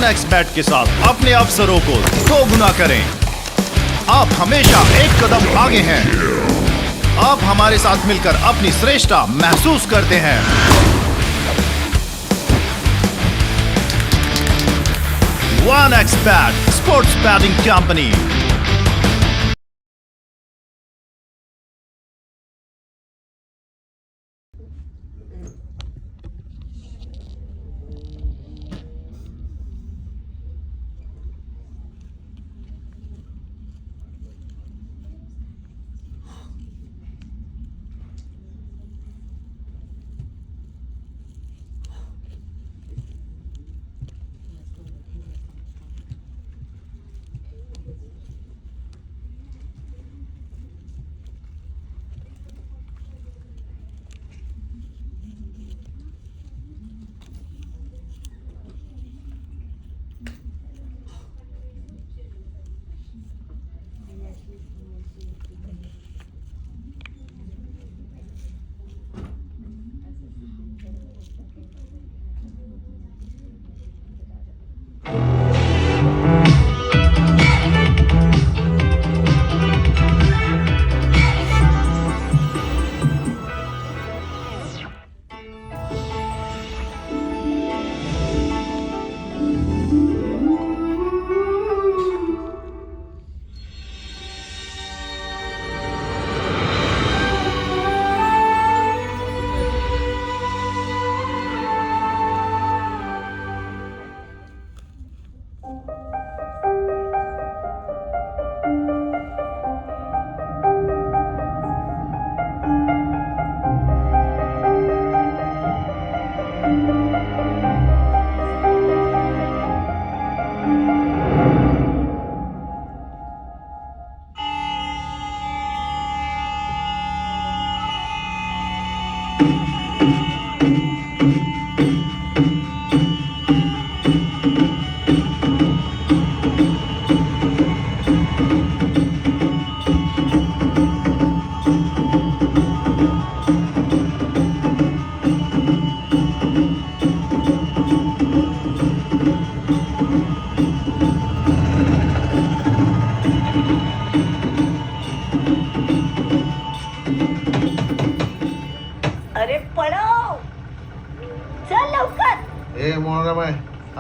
OneXBet के साथ अपने अवसरों को 2 गुना करें। आप हमेशा एक कदम आगे हैं। आप हमारे साथ मिलकर अपनी श्रेष्ठता महसूस करते हैं। OneXBet sports batting company.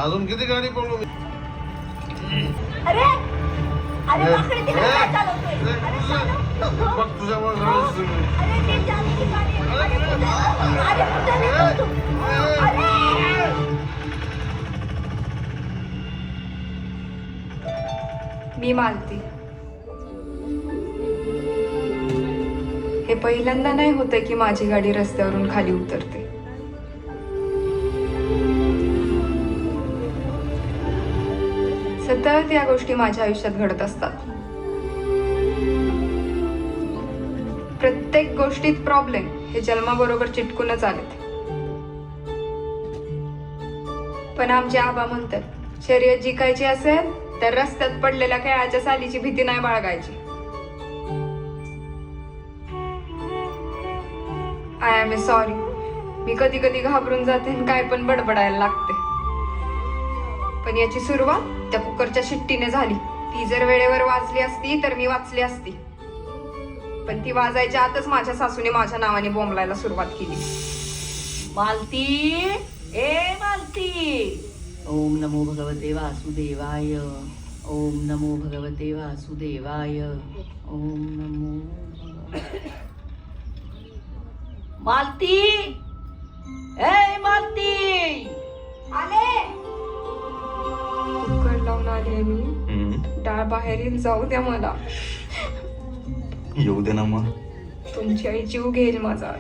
अजून किती गाडी पळू मी? अरे अरे माकडे तिकडे काय चालवतोय? अरे बघ तुझ्यामुळे अरे ते चालती गाडी. अरे कुठे निघतो तू? अरे मी मालती. हे पहिल्यांदा नाही होतंय की माझी गाडी रस्त्यावरून खाली उतरते. सतत या गोष्टी माझ्या आयुष्यात घडत असतात. प्रत्येक गोष्टीत प्रॉब्लेम हे जन्माबरोबर चिटकूनच आलेत. पण आमचे आबा म्हणतात, शर्यत जिंकायची असेल तर रस्त्यात पडलेल्या खेळाच्या सालीची भीती नाही बाळगायची. I am sorry. मी कधी कधी घाबरून जाते आणि काय पण बडबडायला लागते. पण याची सुरुवात त्या कुकरच्या शिट्टीने झाली. ती जर वेळेवर वाजली असती तर मी वाचली असती. पण ती वाजायच्या आतच माझ्या सासूने माझ्या नावाने बोंबलायला सुरुवात केली. मालती, ए मालती. ओम नमो भगवते वासुदेवाय. ओम नमो भगवते वासुदेवाय. ओम नमो मालती, ए मालती. आले. कुकर लावून आले मी. डाळ बाहेर येईल, जाऊ द्या मला. येऊ दे ना मग. तुमची आई जीव घेईल माझा,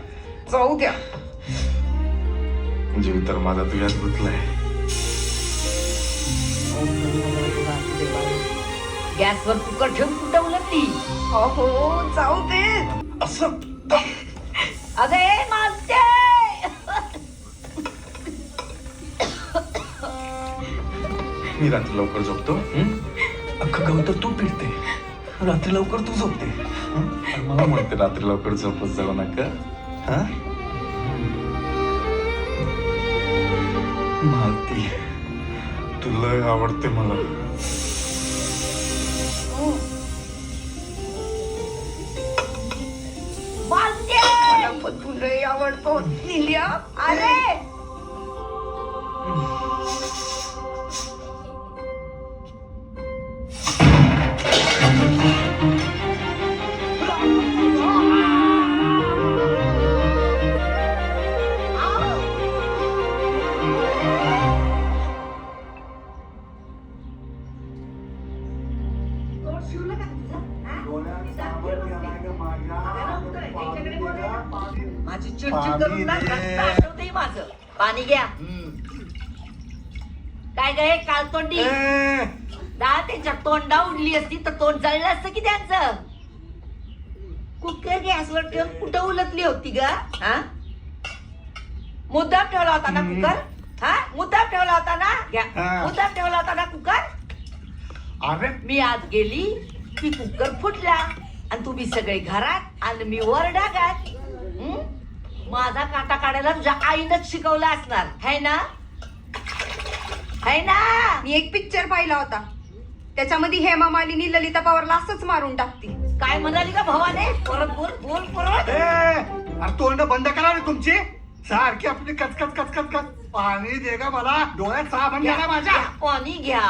जाऊ द्या. जीव तर माझा तुझ्यात गुंतलाय. ओम नमो भगवते वासुदेवाय. गॅसवर कुकर ठेवून कुठं उलटली? अहो जाऊ दे. असं अगे मालते. मी रात्री लवकर झोपतो. अख्खं गाव तर तू पिडते, रात्री लवकर तू झोपते. मला म्हणते रात्री लवकर झोपत जाऊ नका. मालती, तू लय आवडते मला. बांधते. मला पण तू लय आवडतो लिल्या. अरे माझी चिडचिड करून ना रस्ता आठवतंय माझं. पाणी घ्या. काय गे काळतोंडी त्यांच्या तोंडा उडली असती तर तोंड जळलं असतं की त्यांचं. कुकर गॅसवर ठेवून कुठं उलटली होती ग? हा मुद्दाम ठेवला होता ना कुकर? हा मुद्दाम ठेवला होता ना? घ्या. मुद्दाम ठेवला होता ना कुकर? अरे मी आज गेली की कुकर फुटला आणि तुम्ही सगळे घरात आणि मी वर डागात. माझा काटा काढायला तुझ्या आईनच शिकवलं असणार है ना? है ना? मी एक पिक्चर पाहिला होता, त्याच्यामध्ये हेमा मालिनी ललिता पवारला असंच मारून टाकती. काय म्हणाली का भावाने? परत बोल बोल परत. अरे तोंड बंद करा रे तुमची. सारखी आपली कचकच कचकच कच. पाणी दे गा मला. डोळ्यात साबण घ्या माझ्या. घ्या, पाणी घ्या.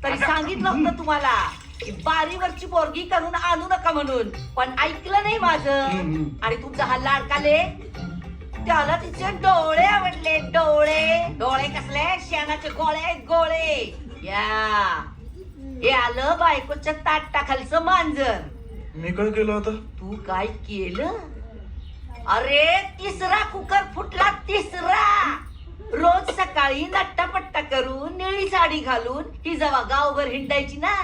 तरी सांगितलं होतं तुम्हाला की बारीवरची पोरगी करून आणू नका म्हणून, पण ऐकलं नाही माझं. आणि तुमचा हा लाडकाले त्याला तिचे डोळे आवडले. डोळे डोळे कसले? शेणाचे गोळे गोळे. या हे आलं बायकोच्या ताटाखालचं मांजर. मी काय केलं आता? तू काय केलं? अरे तिसरा कुकर फुटला. तिसरा. रोज सकाळी नट्टापट्टा करून निळी साडी घालून ही जेव्हा गावभर हिंडायची ना,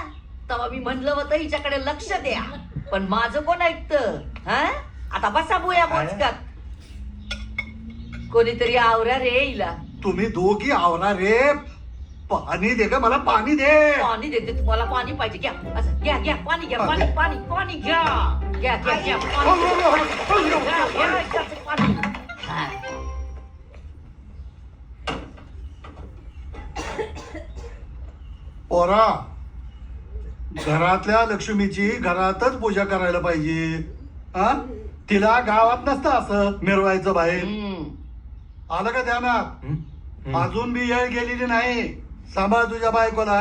तेव्हा मी म्हणलं होतं हिच्याकडे लक्ष द्या, पण माझं कोण ऐकतं? हा आता बसा बुया मोजकात. कोणीतरी आवरा रे हिला. तुम्ही दोघी आवरा रे. पाणी दे ग मला. पाणी दे. पाणी देते तुम्हाला. पाणी पाहिजे. घ्या असं घ्या घ्या. पाणी घ्या. पाणी पाणी पाणी घ्या. घ्या घ्या घ्या. पाणी घ्या, घ्या, घ्या, पाणी. हा. पोरा, घरातल्या लक्ष्मीची घरातच पूजा करायला पाहिजे. हा तिला गावात नसतं असं मिरवायचं बाहेर. आलं का ध्यानात? अजून बी येळ गेलेली नाही. सांभाळ तुझ्या बायकोला.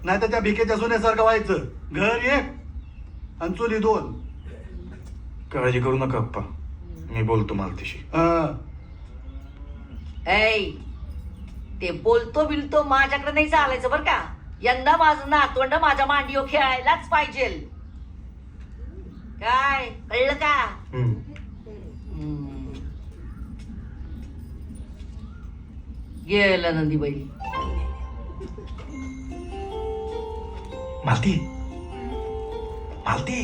नाही तर त्या भिकेच्या सुनेसारखं व्हायचं. घर एक आणि चुली दोन. काळजी करू नका अप्पा, मी बोलतो मालतीशी. ऐ ते बोलतो बिलतो माझ्याकडे नाही चालायचं बर का. यंदा माझं नातवंड माझ्या मांडीवर खेळायलाच पाहिजे. काय कळलं का? गेलं नंदीबाई. मालती मालती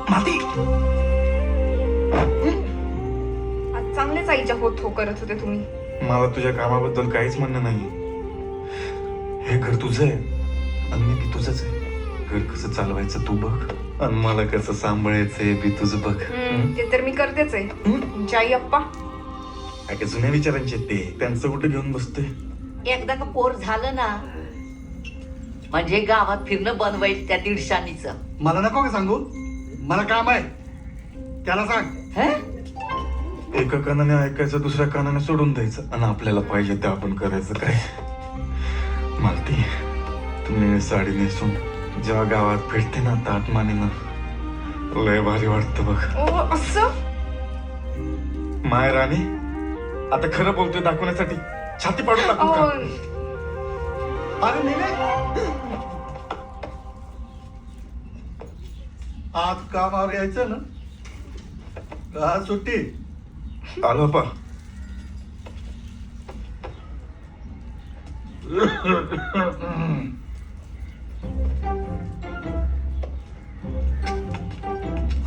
मालती. आज चांगलेच आईच्या हो करत होते तुम्ही. मला तुझ्या कामाबद्दल काहीच म्हणणं नाही. हे घर तुझं आहे आणि मी बी तुझंच आहे. घर कसं चालवायचं तू बघ आणि मला कसं सांभाळायचंय बी तुझं बघ. ते तर मी करतेच आहे. तुमची आई अप्पा काय जुन्या विचारांचे ते त्यांचं कुठे घेऊन बसतोय. एकदा का पोर झालं ना म्हणजे गावात फिरणं बंद होईल त्या दीडशानीच. मला नको का सांगू. मला काम आहे. त्याला सांग. एका कानाने ऐकायचं, दुसऱ्या कानाने सोडून द्यायचं आणि आपल्याला पाहिजे ते आपण करायचं. काय मालती, तुम्ही साडी नेसून जेव्हा गावात फिरते ना ताटमानेनं, लय भारी वाटतं बघ. असं माय राणी, आता खरं बोलतोय दाखवण्यासाठी छाती पाडून टाकू का? अरे नाही. आज कामावर यायचं ना का सुट्टी? आलो पा.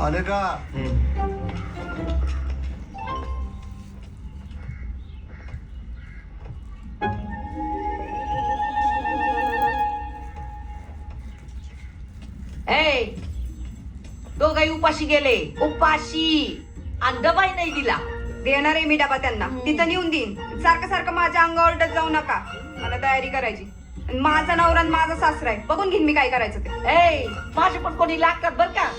आले का? दोघही उपाशी गेले. उपाशी आणि डबाही नाही दिला. देणार आहे मी डबा त्यांना. तिथं नेऊन देईन. सारखं सारखं माझ्या अंगावर ओरडत जाऊ नका. मला तयारी करायची. आणि माझा नवरा आणि माझा सासरा आहे, बघून घेईन मी काय करायचं ते. ए माझे पण कोणी लागतात बर का.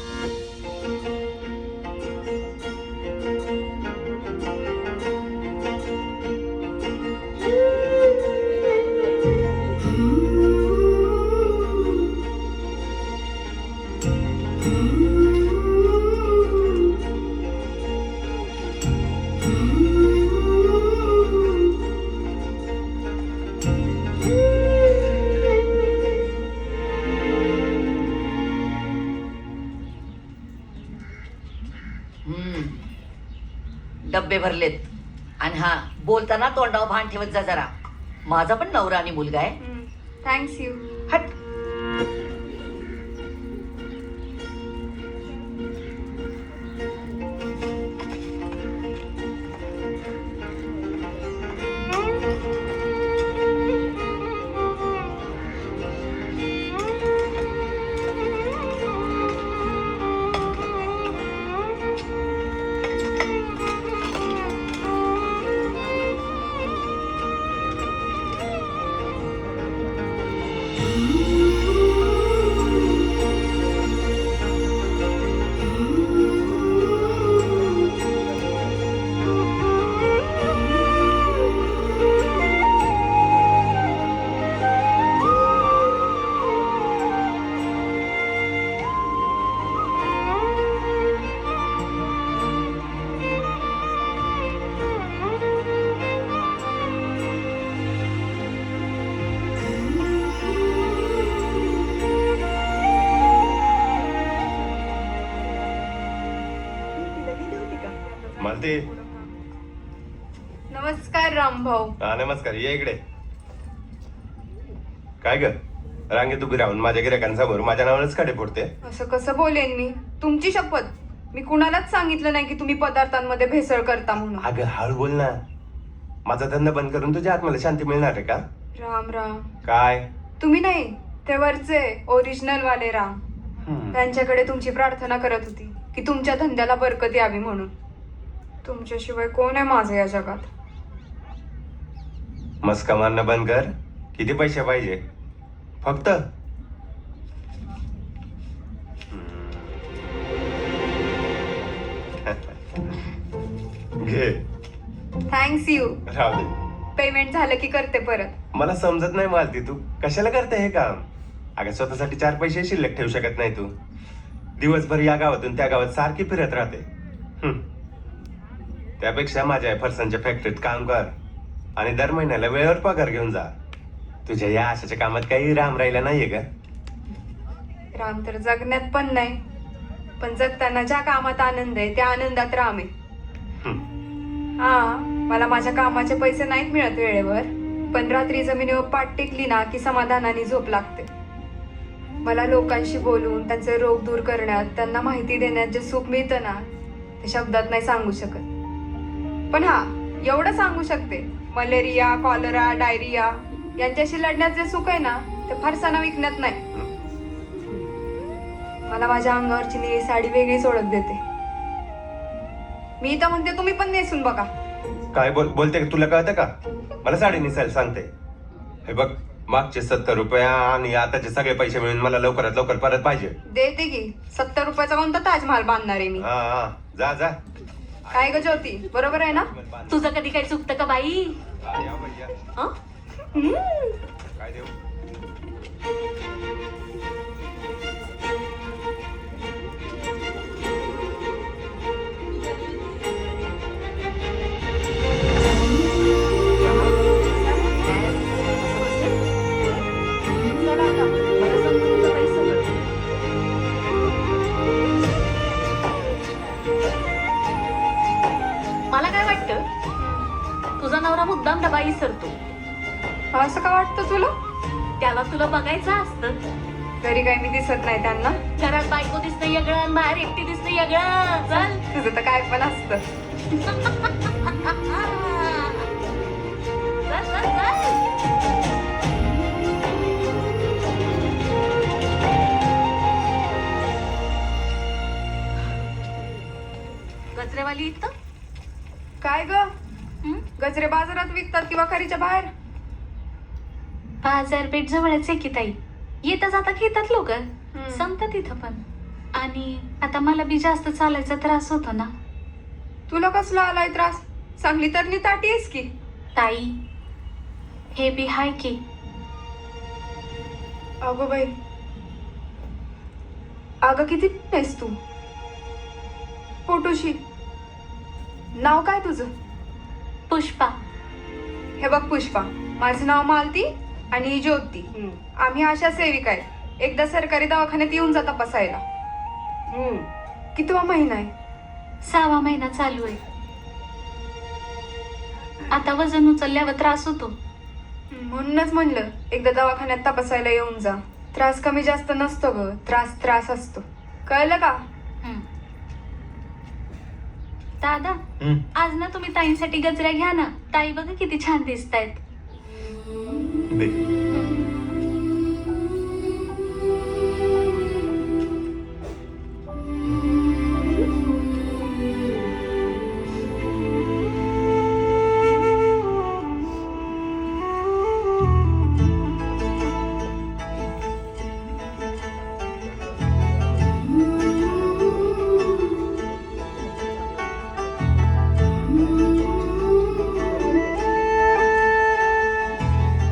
डब्बे भरलेत. आणि हा बोलताना तोंडावर भान ठेवत जा जरा. माझा पण नवरा आणि मुलगा आहे. Thanks you. हट. मालती. नमस्कार रामभाऊ. हा नमस्कार. ये इकडे. काय ग रांगेत उभी राहून माझ्या गिऱ्हाईकांसमोर माझ्या नावानेच काढे फोडते? असं कसं बोलेन मी? तुमची शपथ, मी कुणालाच सांगितलं नाही की तुम्ही पदार्थांमध्ये भेसळ करता म्हणून. अगं हळू बोल ना. माझा धंदा बंद करून तुझ्या आत्म्याला शांती मिळणार आहे का? राम राम. काय? तुम्ही नाही, ते वरचे ओरिजिनल वाले राम. त्यांच्याकडे तुमची प्रार्थना करत होती की तुमच्या धंद्याला बरकत यावी म्हणून. तुमच्याशिवाय कोण आहे माझं या जगात? मस्का मारणं बंद कर. किती पैसे पाहिजे? फक्त घे. Thanks you. राहू दे. पेमेंट झालं की करते परत. मला समजत नाही मालती, तू कशाला करते हे काम? अगं स्वतःसाठी 4 पैसे शिल्लक ठेवू शकत नाही तू? दिवसभर या गावातून त्या गावात सारखी फिरत राहते. त्यापेक्षा माझ्या फरसांच्या फॅक्टरीत काम कर आणि दर महिन्याला वेळेवर पगार घेऊन जा. तुझ्या या आशाच्या कामात काही राम राहिला नाहीये का? राम तर जगण्यात पण नाही, पण जगताना ज्या कामात आनंद आहे त्या आनंदात राम आहे. हा, मला माझ्या कामाचे पैसे नाहीत मिळत वेळेवर, पण रात्री जमिनीवर पाठ टेकली ना की समाधानाने झोप लागते. मला लोकांशी बोलून त्यांचे रोग दूर करण्यात, त्यांना माहिती देण्यात जे सुख मिळतं ना, ते शब्दात नाही सांगू शकत. पण हा, एवढं सांगू शकते, मलेरिया, कॉलरा, डायरिया यांच्याशी लढण्यात जे सुख आहे ना, ते फारसाना विकण्यात नाही. मला माझ्या अंगावरची निळी साडी वेगळीच ओळख देते. मी तर म्हणते तुम्ही पण नेसून बघा. काय बोलते का? तुला कळतं का? मला साडी नेसायला सांगते. हे बघ, मागचे 70 रुपये आणि आताचे सगळे पैसे मिळून मला लवकरात लवकर परत पाहिजे. देते की. 70 रुपयाचा कोणता ताजमहाल बांधणार आहे मी? हा, जा जा. काय ग ज्योती, बरोबर आहे ना? तुझं कधी काही चुकतं का बाई? या भैया. हं? काय देऊ? मला काय वाटतं, तुझा नवरा मुद्दाम डबा विसरतो. असं का वाटतं तुला? त्याला तुला बघायचं असतं. घरी काय मी दिसत नाही त्यांना? घरात बायको दिसतं वेगळं आणि बाहेर एकटी दिसतं वेगळं. चल. तुझं तर काय पण असतं. चल, चल, चल. कचरेवाली इथं काय ग, गजरे बाजारात विकतात किंवा खरीच्या बाहेर? बाजारपेठ जवळच आहे की ताई. येता जाता घेतात लोक, संपतात इथं पण. आणि आता मला बी जास्त चालायचा त्रास होतो ना. तुला कसला आलाय त्रास? चांगली तरली ताटी आहेस की. ताई हे बी हाय की. अगं बाई, अगं किती आहेस तू? फोटोशी नाव काय तुझं? पुष्पा. हे बघ पुष्पा, माझं नाव मालती आणि ही ज्योती. आम्ही अशा सेविका आहेत. एकदा सरकारी दवाखान्यात येऊन जा तपासायला. कितवा महिना आहे? 6वा महिना चालू आहे. आता वजन उचलल्यावर त्रास होतो. म्हणूनच म्हणलं एकदा दवाखान्यात तपासायला येऊन जा. त्रास कमी जास्त नसतो ग, त्रास असतो. कळलं का? दादा, आज ना तुम्ही ताईंसाठी गजऱ्या घ्या ना. ताई बघा किती छान दिसतायत. दे.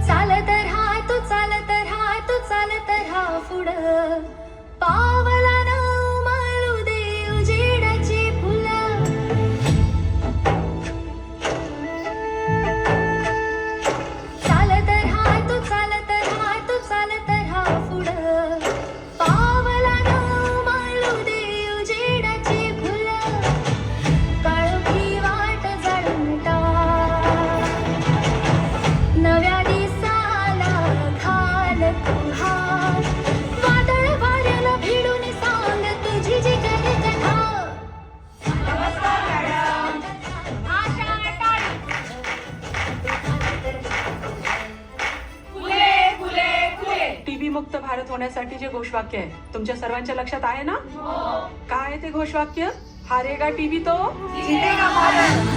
चालत राहा तू, चालत राहा तू, चालत राहा पुढं. पावला न माळू दे उजेडाची फुलं. चालत राहा तू, चालत राहा तू, चालत राहा पुढं. पावला न माळू दे उजेडाची फुलं. काळोखी वाट जाळून टाक. नव्या दिसाला घाल तू हात. वादळ वाऱ्याला भिडून सांग तुझी जी काही कथा. टीबी मुक्त भारत होण्यासाठी जे घोषवाक्य आहे तुमच्या सर्वांच्या लक्षात आहे ना? काय आहे ते घोषवाक्य? हारेगा टीबी तो जितेगा भारत.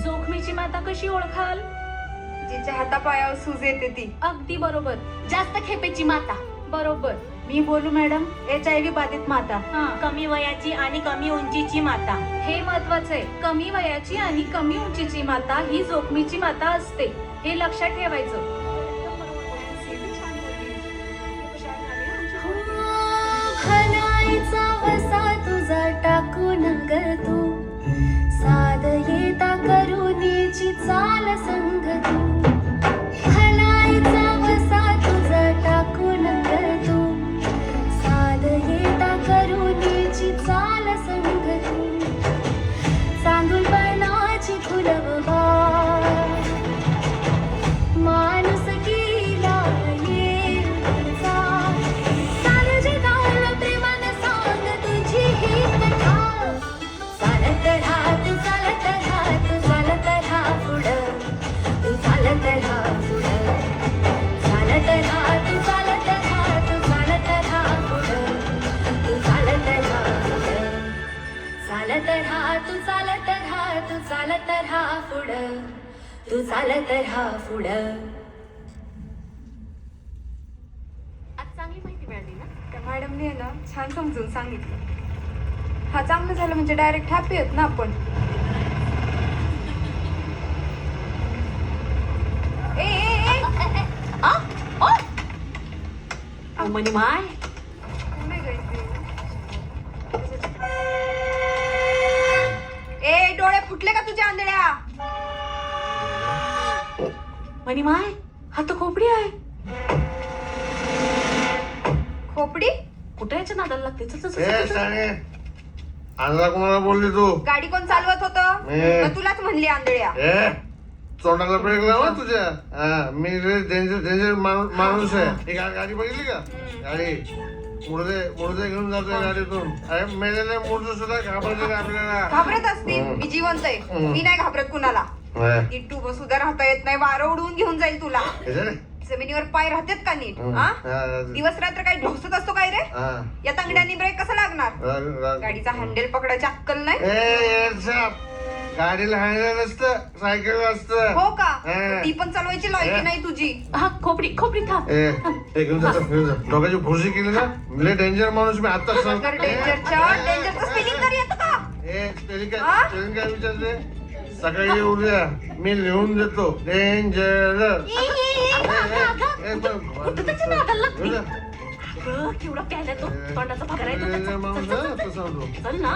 जोखमीची माता कशी ओळखाल? जिच्या हातापायावर सूज येते ती. अगदी बरोबर. जास्त खेपेची माता. बरोबर. मी बोलू मॅडम? HIV बाधित माता. कमी वयाची आणि कमी उंचीची माता. हे महत्वाचं आहे. कमी वयाची आणि कमी उंचीची माता ही जोखमीची माता असते. हे लक्षात ठेवायचं. खनाईचा वसा तुझा टाकून ग तू. साध येता करुणेची चाल संग तू. खनाईचा वसा तुझा टाकून ग तू. साध येता करुणेची चाल संग तू. चांगुलपणाची फुलवा माणुसकीला येऊचा. सारं जगाला प्रेमानं सांग तुझी ही कथा. चालत राहा तू, चालत राहा तू, चालत राहा पुढं. तू चालत राहा पुढं. चालत राहा तू, चालत राहा तू, चालत राहा पुढं. तू चालत राहा पुढं. चालत राहा तू, चालत राहा तू, चालत राहा पुढं. तू चालत राहा पुढं. आज चांगली माहिती मिळाली ना? त्या मॅडमने ना छान समजून सांगितलं. हा चांगलं झालं म्हणजे डायरेक्ट हॅपी आहेत ना आपण. म्हणे माय ए डोळे फुटले का तुझ्या आंधळ्या? म्हणे माय हा तर खोपडी आहे. खोपडी? कुठे याच्या नादाला लागते? चल, चल, चल, ए चल, चल. शाणे आणला कोणाला बोलली तू? गाडी कोण चालवत होतं? मी. मग तुलाच म्हणली आंधळ्या. ए तोंडाला ब्रेक लावा तुझ्या. हा, मी डेंजर माणूस आहे. ही गाडी बघितली का? गाडी मुर्दे घेऊन जातोय गाडीतून. अरे मेलेले मुर्दे सुद्धा घाबरले आपल्याला. घाबरत असतील, मी जिवंत आहे, मी नाही घाबरत कुणाला. नीट तू सुद्धा राहता येत नाही, वारं उडवून घेऊन जाईल तुला. जमिनीवर पाय राहतात का नीट? हा? दिवस रात्र काही ढोसत असतो काय रे? या तांगड्यांनी ब्रेक कसा लागणार? गाडीचा हँडल पकडायची अक्कल नाही? गाडीला हँडल असतं, सायकल असतं. हो का? ती पण चालवायची लायकी नाही तुझी. हा खोपडी खोपडी थांब. घेऊन जा डोक्याची फुरशी केली ना, लय डेंजर माणूस मी आता डेंजरचं स्पेलिंग तरी येतं का? काय विचारते? सकाळी उद्या मी लिहून देतो डेंजर. केवढा प्यायला तो, तोंडाचा भाकर आहे तो त्याचा. चल ना.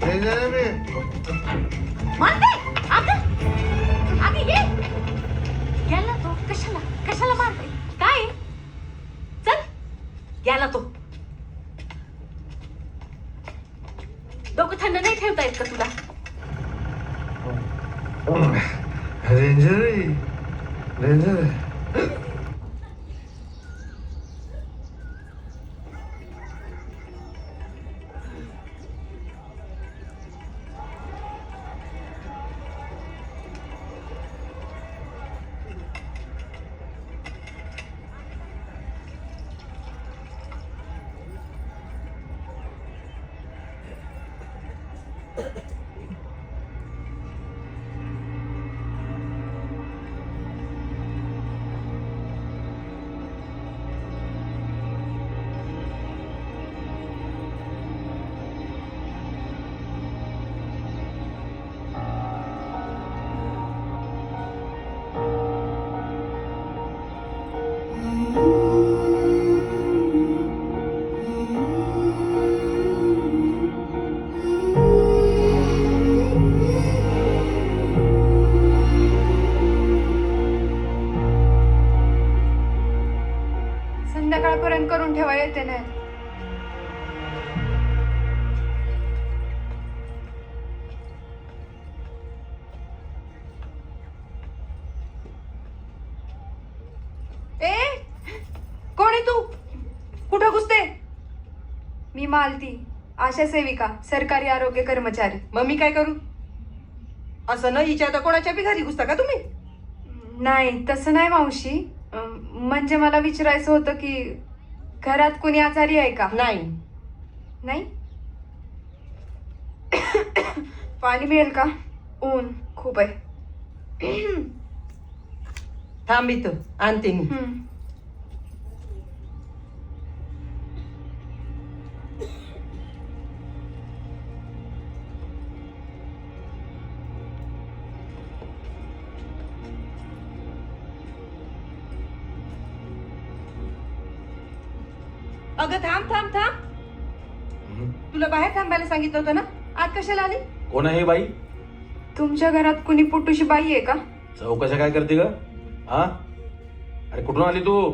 डेंजर आहे मी. मारते. अगं ये. गेला तो. कशाला मारते? काय? चल. गेला तो. डोकं थंड नाही ठेवता येत का तुला? डेंजर आहे, डेंजर आहे. संध्याकाळपर्यंत करून ठेवा येते नाही. कोण आहे तू? कुठं घुसते? मी मालती, आशा सेविका, सरकारी आरोग्य कर्मचारी. मग मी काय करू? असं न विचारता कोणाच्या बी घरी घुसता का तुम्ही? नाही तसं नाही मावशी, म्हणजे मला विचारायचं होतं की घरात कोणी आजारी आहे का? नाही. नाही? पाणी मिळेल का? ऊन खूप आहे. थांब इथं, आणते मी. अगं थांब थांब थांब. तुला बाहेर थांबायला सांगितलं होतं ना, आत कशाला आली? कोण आहे बाई? तुमच्या घरात कुणी पोटूशी बाई आहे का? चौकशा काय करते ग? हा? अरे कुठून आली तू?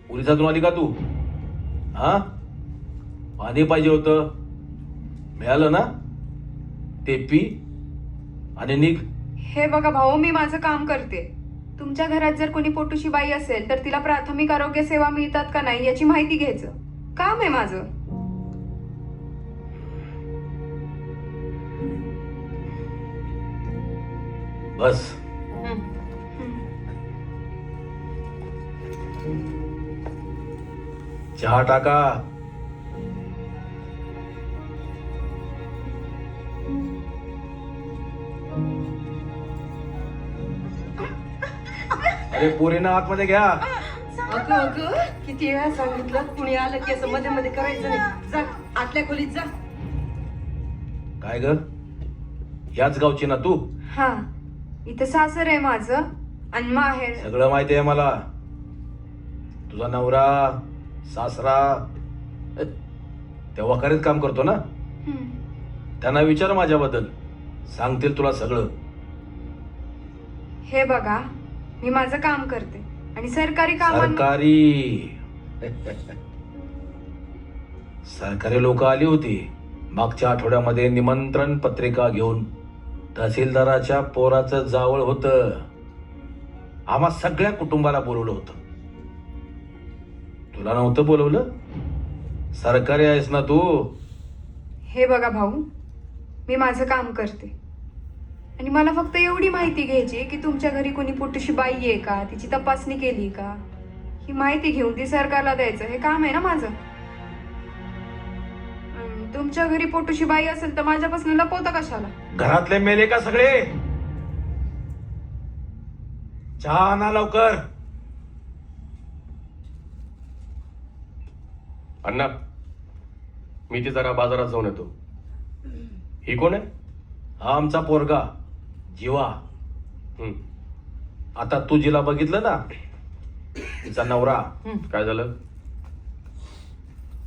पोलिसातून आली का तू? हा? पाणी पाहिजे होतं, मिळालं ना? ते पी आणि निघ. हे बघा भाऊ, मी माझं काम करते. तुमच्या घरात जर कोणी पोटूशी बाई असेल तर तिला प्राथमिक आरोग्य सेवा मिळतात का नाही याची माहिती घ्यायचं काम आहे माझं. बस. चहा टाका. अरे पोरींना आतमध्ये घ्या. अगं अगं किती वेळा सांगितलं, कुणी आलं की असं मध्ये मध्ये करायचं नाही. जा आतल्या खोलीत जा. काय ग, याच गावची ना तू? हा, इथं सासर आहे माझं आणि माहेर. सगळं माहिती आहे मला. तुझा नवरा सासरा त्या वखारीत काम करतो ना, त्यांना विचार माझ्याबद्दल, सांगतील तुला सगळं. हे बघा, मी माझं काम करते आणि सरकारी सरकारी लोक आली होती मागच्या आठवड्यामध्ये निमंत्रण पत्रिका घेऊन. तहसीलदाराच्या पोराचं जावळ होतं आम्हा सगळ्या कुटुंबाला बोलवलं होतं. तुला नव्हतं बोलवलं? सरकारी आहेस ना तू. हे बघा भाऊ, मी माझं काम करते आणि मला फक्त एवढी माहिती घ्यायची आहे की तुमच्या घरी कोणी पोटूशी बाई आहे का, तिची तपासणी केली का, ही माहिती घेऊन ती सरकारला द्यायचं हे काम आहे ना माझं. आणि तुमच्या घरी पोटूशी बाई असेल तर माझ्यापासून लपवता कशाला? घरातले मेले का सगळे? चहा आणा लवकर. अण्णा, मी ते जरा बाजारात जाऊन येतो. ही कोण आहे? हा आमचा पोरगा जीवा. हं, आता तू जिला बघितलं ना, तिचा नवरा. काय झालं?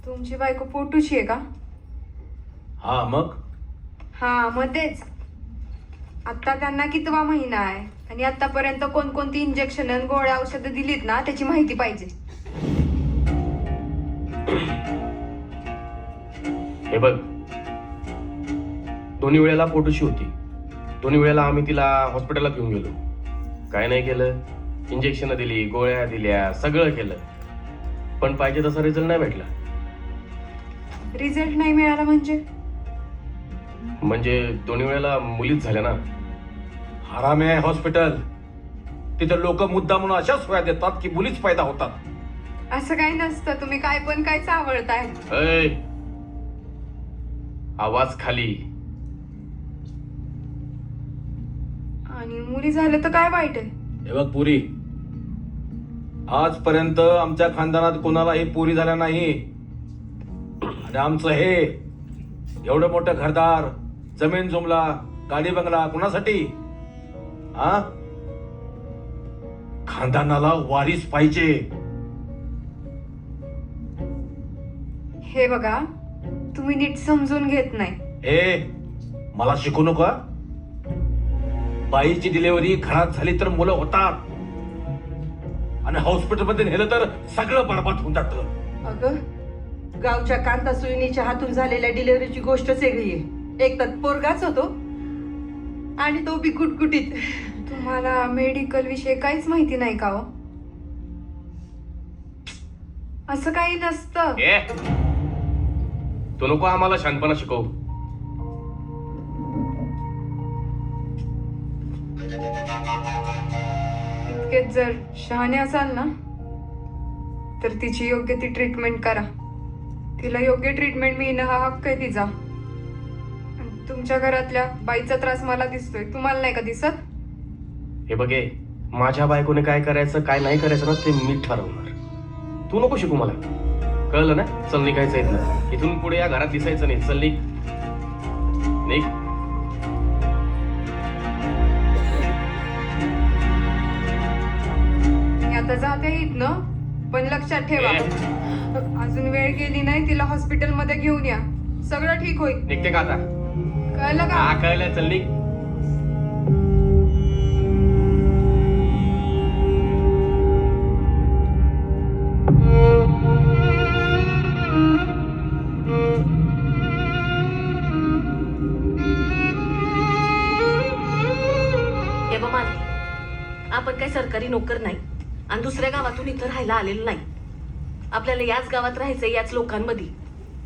तुमची बायको पोटूशी आहे का? हा मग हा मग तेच. आता त्यांना कितवा महिना आहे आणि आतापर्यंत कोणकोणती इंजेक्शन आणि गोळ्या औषधं दिलीत ना त्याची माहिती पाहिजे. हे बघ, दोन्ही वेळेला पोटूशी होती. दोन्ही वेळेला आम्ही तिला हॉस्पिटलला घेऊन गेलो. काय नाही केलं, इंजेक्शन दिली, गोळ्या दिल्या, सगळं केलं, पण पाहिजे तसा रिझल्ट नाही भेटला. रिझल्ट नाही मिळाला म्हणजे दोन्ही वेळेला मुलीच झाल्या ना. हरामी आहे हॉस्पिटल. तिथे लोक मुद्दा म्हणून अशा सोया देतात की मुलीच पैदा होतात. असं काही नसतं. तुम्ही काय पण काय चावळताय. ऐ, आवाज खाली. आणि मुली झालं तर काय वाईट आहे? हे बघ पुरी, आजपर्यंत आमच्या खानदानात कोणालाही पुरी झाल्या नाही. आणि आमचं हे एवढं मोठं घरदार, जमीन जुमला, गाडी बंगला कोणासाठी? हा, खानदानाला वारीस पाहिजे. हे बघा, तुम्ही नीट समजून घेत नाही. ए, मला शिकू नका. बाईची डिलिव्हरी घरात झाली तर मुलं होतात आणि हॉस्पिटलमध्ये नेलं तर सगळं बरबाद होऊन जातं. अगं, गावच्या कांता सुईनीच्या हातून झालेल्या डिलिव्हरीची गोष्टच वेगळी आहे. एक तर पोरगाच होतो आणि तो बी गुटगुटीत. तुम्हाला मेडिकल विषयी काहीच माहिती नाही का हो? असं काही नसतं. ए, तू नको आम्हाला शानपणा शिकवू. इतकेच जर शहाणे असाल ना तर तिची योग्य ती ट्रीटमेंट करा. तिला योग्य ट्रीटमेंट मिळणं हा हक्क आहे तिचा. आणि तुमच्या घरातल्या बाईचा त्रास मला दिसतोय, तुम्हाला नाही का दिसत? हे बघे, माझ्या बायकोने काय करायचं काय नाही करायचं ना ते मी ठरवणार. तू नको शिकू मला, कळलं ना? चल निघायचं इथनं. इथून पुढे या घरात दिसायचं नाही. चल निघ, निघ. मी आता जाते इथनं, पण लक्षात ठेवा अजून वेळ गेली नाही, तिला हॉस्पिटलमध्ये घेऊन या. सगळं ठीक होईल. निघते का आता? कळलं का? हा कळलं. चल निघ. हे बघ मालती, आपण काही सरकारी नोकर नाही आणि दुसऱ्या गावातून इथं राहायला आलेलो नाही. आपल्याला याच गावात राहायचं, याच लोकांमध्ये.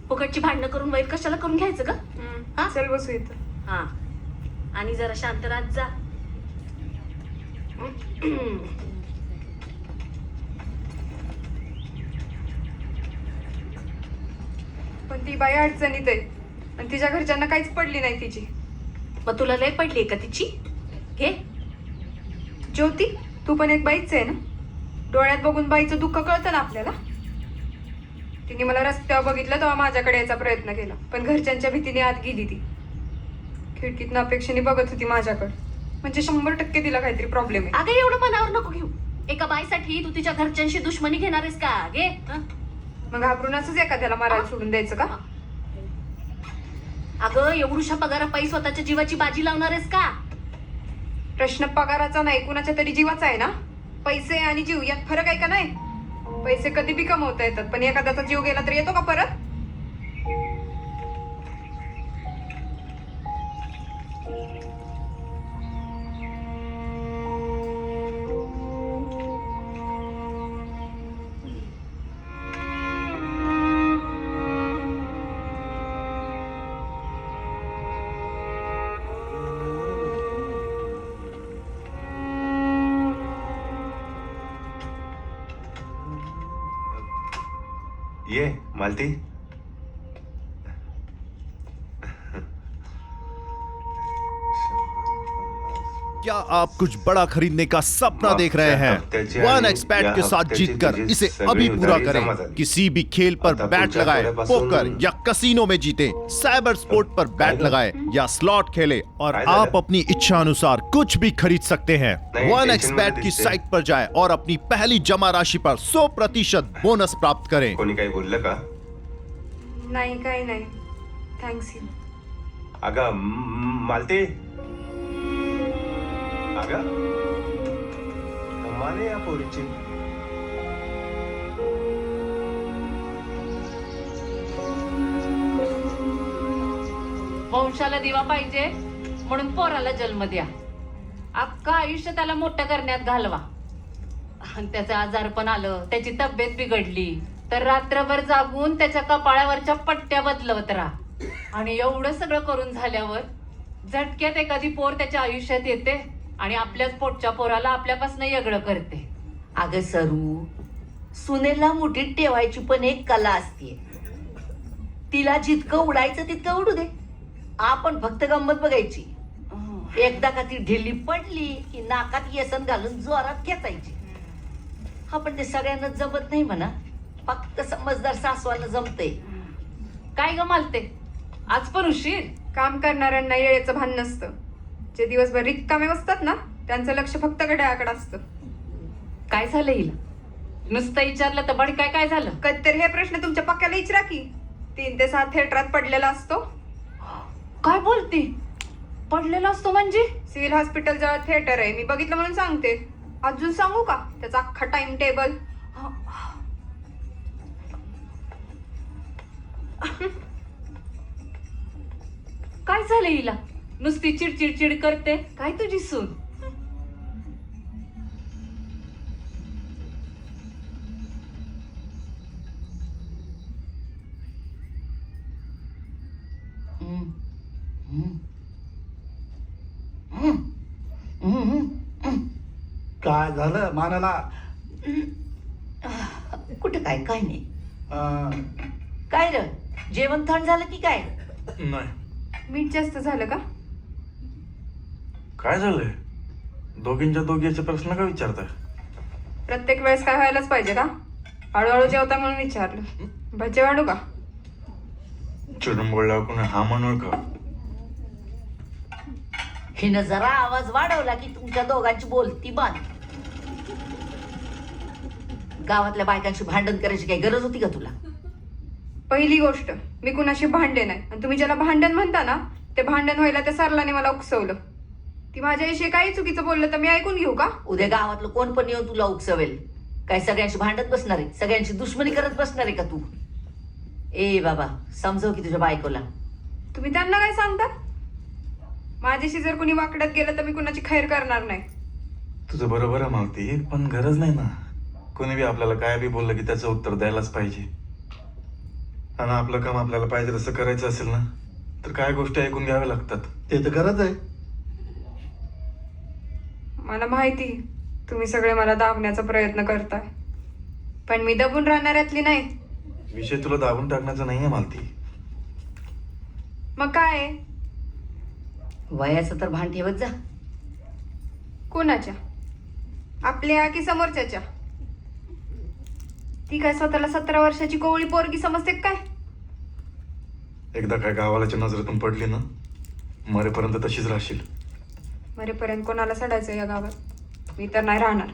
फुकटची भांडणं करून वैर कशाला करून घ्यायचं का? हा? चल बसू इथं. हा, आणि जरा शांत राहत जा. पण ती बाई अडचणीत आहे आणि तिच्या घरच्यांना काहीच पडली नाही तिची. मग तुला लय पडली का तिची? घे. ज्योती, तू पण एक बाईच आहे ना? डोळ्यात बघून बाईचं दुःख कळतं ना आपल्याला. तिने मला रस्त्यावर बघितलं तेव्हा माझ्याकडे यायचा प्रयत्न केला, पण घरच्यांच्या भीतीने आत गेली ती. खिडकीतनं अपेक्षेने बघत होती माझ्याकडे. म्हणजे 100% तिला काहीतरी प्रॉब्लेम आहे. अगं, एवढं मनावर नको घेऊ. एका बाईसाठी तू तिच्या घरच्यांशी दुश्मनी घेणार आहेस का? घे. मग घाबरून असंच एखाद्याला मारायला सोडून द्यायचं का? अगं, एवढूशा पगारापायी स्वतःच्या जीवाची बाजी लावणार आहेस का? प्रश्न पगाराचा नाही, कुणाच्या तरी जीवाचा आहे ना. पैसे आणि जीव यात फरक आहे का नाही? पैसे कधी बी कमवता येतात, पण एखाद्याचा जीव गेला तर येतो का परत? ये मालती. क्या आप कुछ बड़ा खरीदने का सपना देख रहे हैं? वन एक्सपैट के साथ जीतकर इसे अभी पूरा करें. किसी भी खेल पर बैट लगाए, पोकर या कसीनो में जीते, साइबर स्पोर्ट पर बैट लगाए या स्लॉट खेले और आप अपनी इच्छा अनुसार कुछ भी खरीद सकते हैं. वन एक्सपैट की साइट पर जाएं और अपनी पहली जमा राशि पर 100% बोनस प्राप्त करें. कोणी काही बोललं का? नाही काही नाही. Thanks you. अगं मालती, अगं कमाल आहे या पोरीची. वंशाला दिवा पाहिजे म्हणून पोराला जन्म द्या. अख्खं आयुष्य त्याला मोठं करण्यात घालवा. आणि त्याचं आजारपण आलं, त्याची तब्येत बिघडली तर रात्रभर जागून त्याच्या कपाळावरच्या पट्ट्या बदलवत राहा. आणि एवढं सगळं करून झाल्यावर झटक्यात एखादी पोर त्याच्या आयुष्यात येते आणि आपल्याच पोटच्या पोराला आपल्यापासून वेगळं करते. अगं सरू, सुनेला मुठीत ठेवायची पण एक कला असते. तिला जितकं उडायचं तितकं उडू दे, आपण फक्त गंमत बघायची. एकदा का ती ढिल्ली पडली की नाकात येसन घालून जोरात खेचायची. हा पण ते सगळ्यांना जमत नाही म्हणा, फक्त समजदार सासवाला जमते. काय ग मालते, आज पण उशीर? काम करणाऱ्यांना येळेचं भान नसतं. जे दिवसभर रिकामे बसतात ना, त्यांचं लक्ष फक्त घड्याळाकडे असतं. काय झालं हिला? नुसतं विचारलं तर बड काय झालं? कधीतरी हे प्रश्न तुमच्या पक्क्याला विचारा की. 3 ते 7 थिएटरात पडलेला असतो. काय बोलती? पडलेला असतो म्हणजे? सिव्हिल हॉस्पिटल जवळ थिएटर आहे, मी बघितलं म्हणून सांगते. अजून सांगू का त्याचा अख्खा टाइम टेबल? काय झालं हिला? नुसती चिडचिड करते. काय तुझी सून? काय झालं मानाला? कुठं काय? काय नाही. अं, काय र, जेवण थंड झालं की काय? नाही. मीठ जास्त झालं का? काय झालंय? दोघींच्या दोघीचे प्रश्न का विचारताय? प्रत्येक वेळेस काय व्हायलाच पाहिजे का? हळूहळू जेवता म्हणून विचारलं. भजे वाढू का? चिडून बोलल्यावर कोणी हा म्हणू का? हिनं जरा आवाज वाढवला की तुमच्या दोघांची बोलती बंद. गावातल्या बायकांशी भांडण करायची काही गरज होती का तुला? पहिली गोष्ट, मी कुणाशी भांडे नाही. आणि तुम्ही ज्याला भांडण म्हणता ना, ते भांडण व्हायला त्या सरलाने मला उकसवलं. ती माझ्याविषयी काही चुकीचं बोललं तर मी ऐकून घेऊ का? उद्या गावातलं कोण पण येऊन तुला उकसवेल. काय सगळ्यांशी भांडत बसणार आहे? सगळ्यांची दुश्मनी करत बसणार आहे का तू? ए बाबा, समजव की तुझ्या बायकोला. तुम्ही त्यांना काय सांगता? माझ्याशी जर कोणी वाकड्यात गेलं तर मी कुणाची खैर करणार नाही. तुझं बरोबर आहे मालती, पण गरज नाही ना. कोणी बी आपल्याला काय बी बोललं की त्याचं उत्तर द्यायलाच पाहिजे. आणि आपलं काम आपल्याला पाहिजे तसं करायचं असेल ना, तर काय गोष्टी ऐकून घ्याव्या लागतात. ते तर गरज आहे. मला माहिती तुम्ही सगळे मला दाबण्याचा प्रयत्न करताय, पण मी दबून राहणाऱ्यातली नाही. विषय तुला दाबून टाकण्याचा नाहीये मालती. मग काय आहे? वयाचं तर भान ठेवत जा. कोणाच्या? आपल्या की समोरच्याच्या? ती काय स्वतःला 17 वर्षाची कोवळी पोरगी समजते काय? एकदा काय गावालाच्या नजरेतून पडली ना, मरेपर्यंत तशीच राहशील. मरेपर्यंत कोणाला सडायचं या गावात? मी तर नाही राहणार.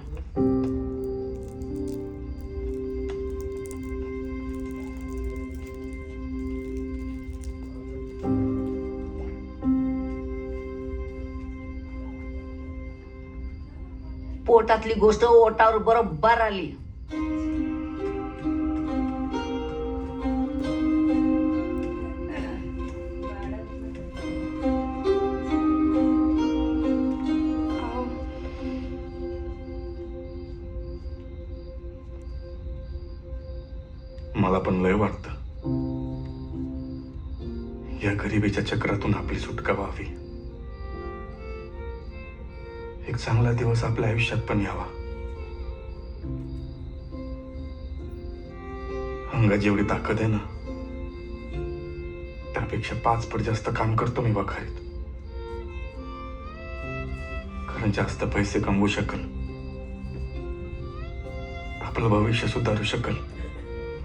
पोटातली गोष्ट ओटावर बरोबर आली. मला पण लय वाटतं या गरिबीच्या चक्रातून आपली सुटका व्हावी. एक चांगला दिवस आपल्या आयुष्यात पण यावा. अंगात जेवढी ताकद आहे ना त्यापेक्षा 5 पट जास्त काम करतो मी वखारीत. कारण जास्त पैसे कमवू शकल, आपलं भविष्य सुधारू शकल.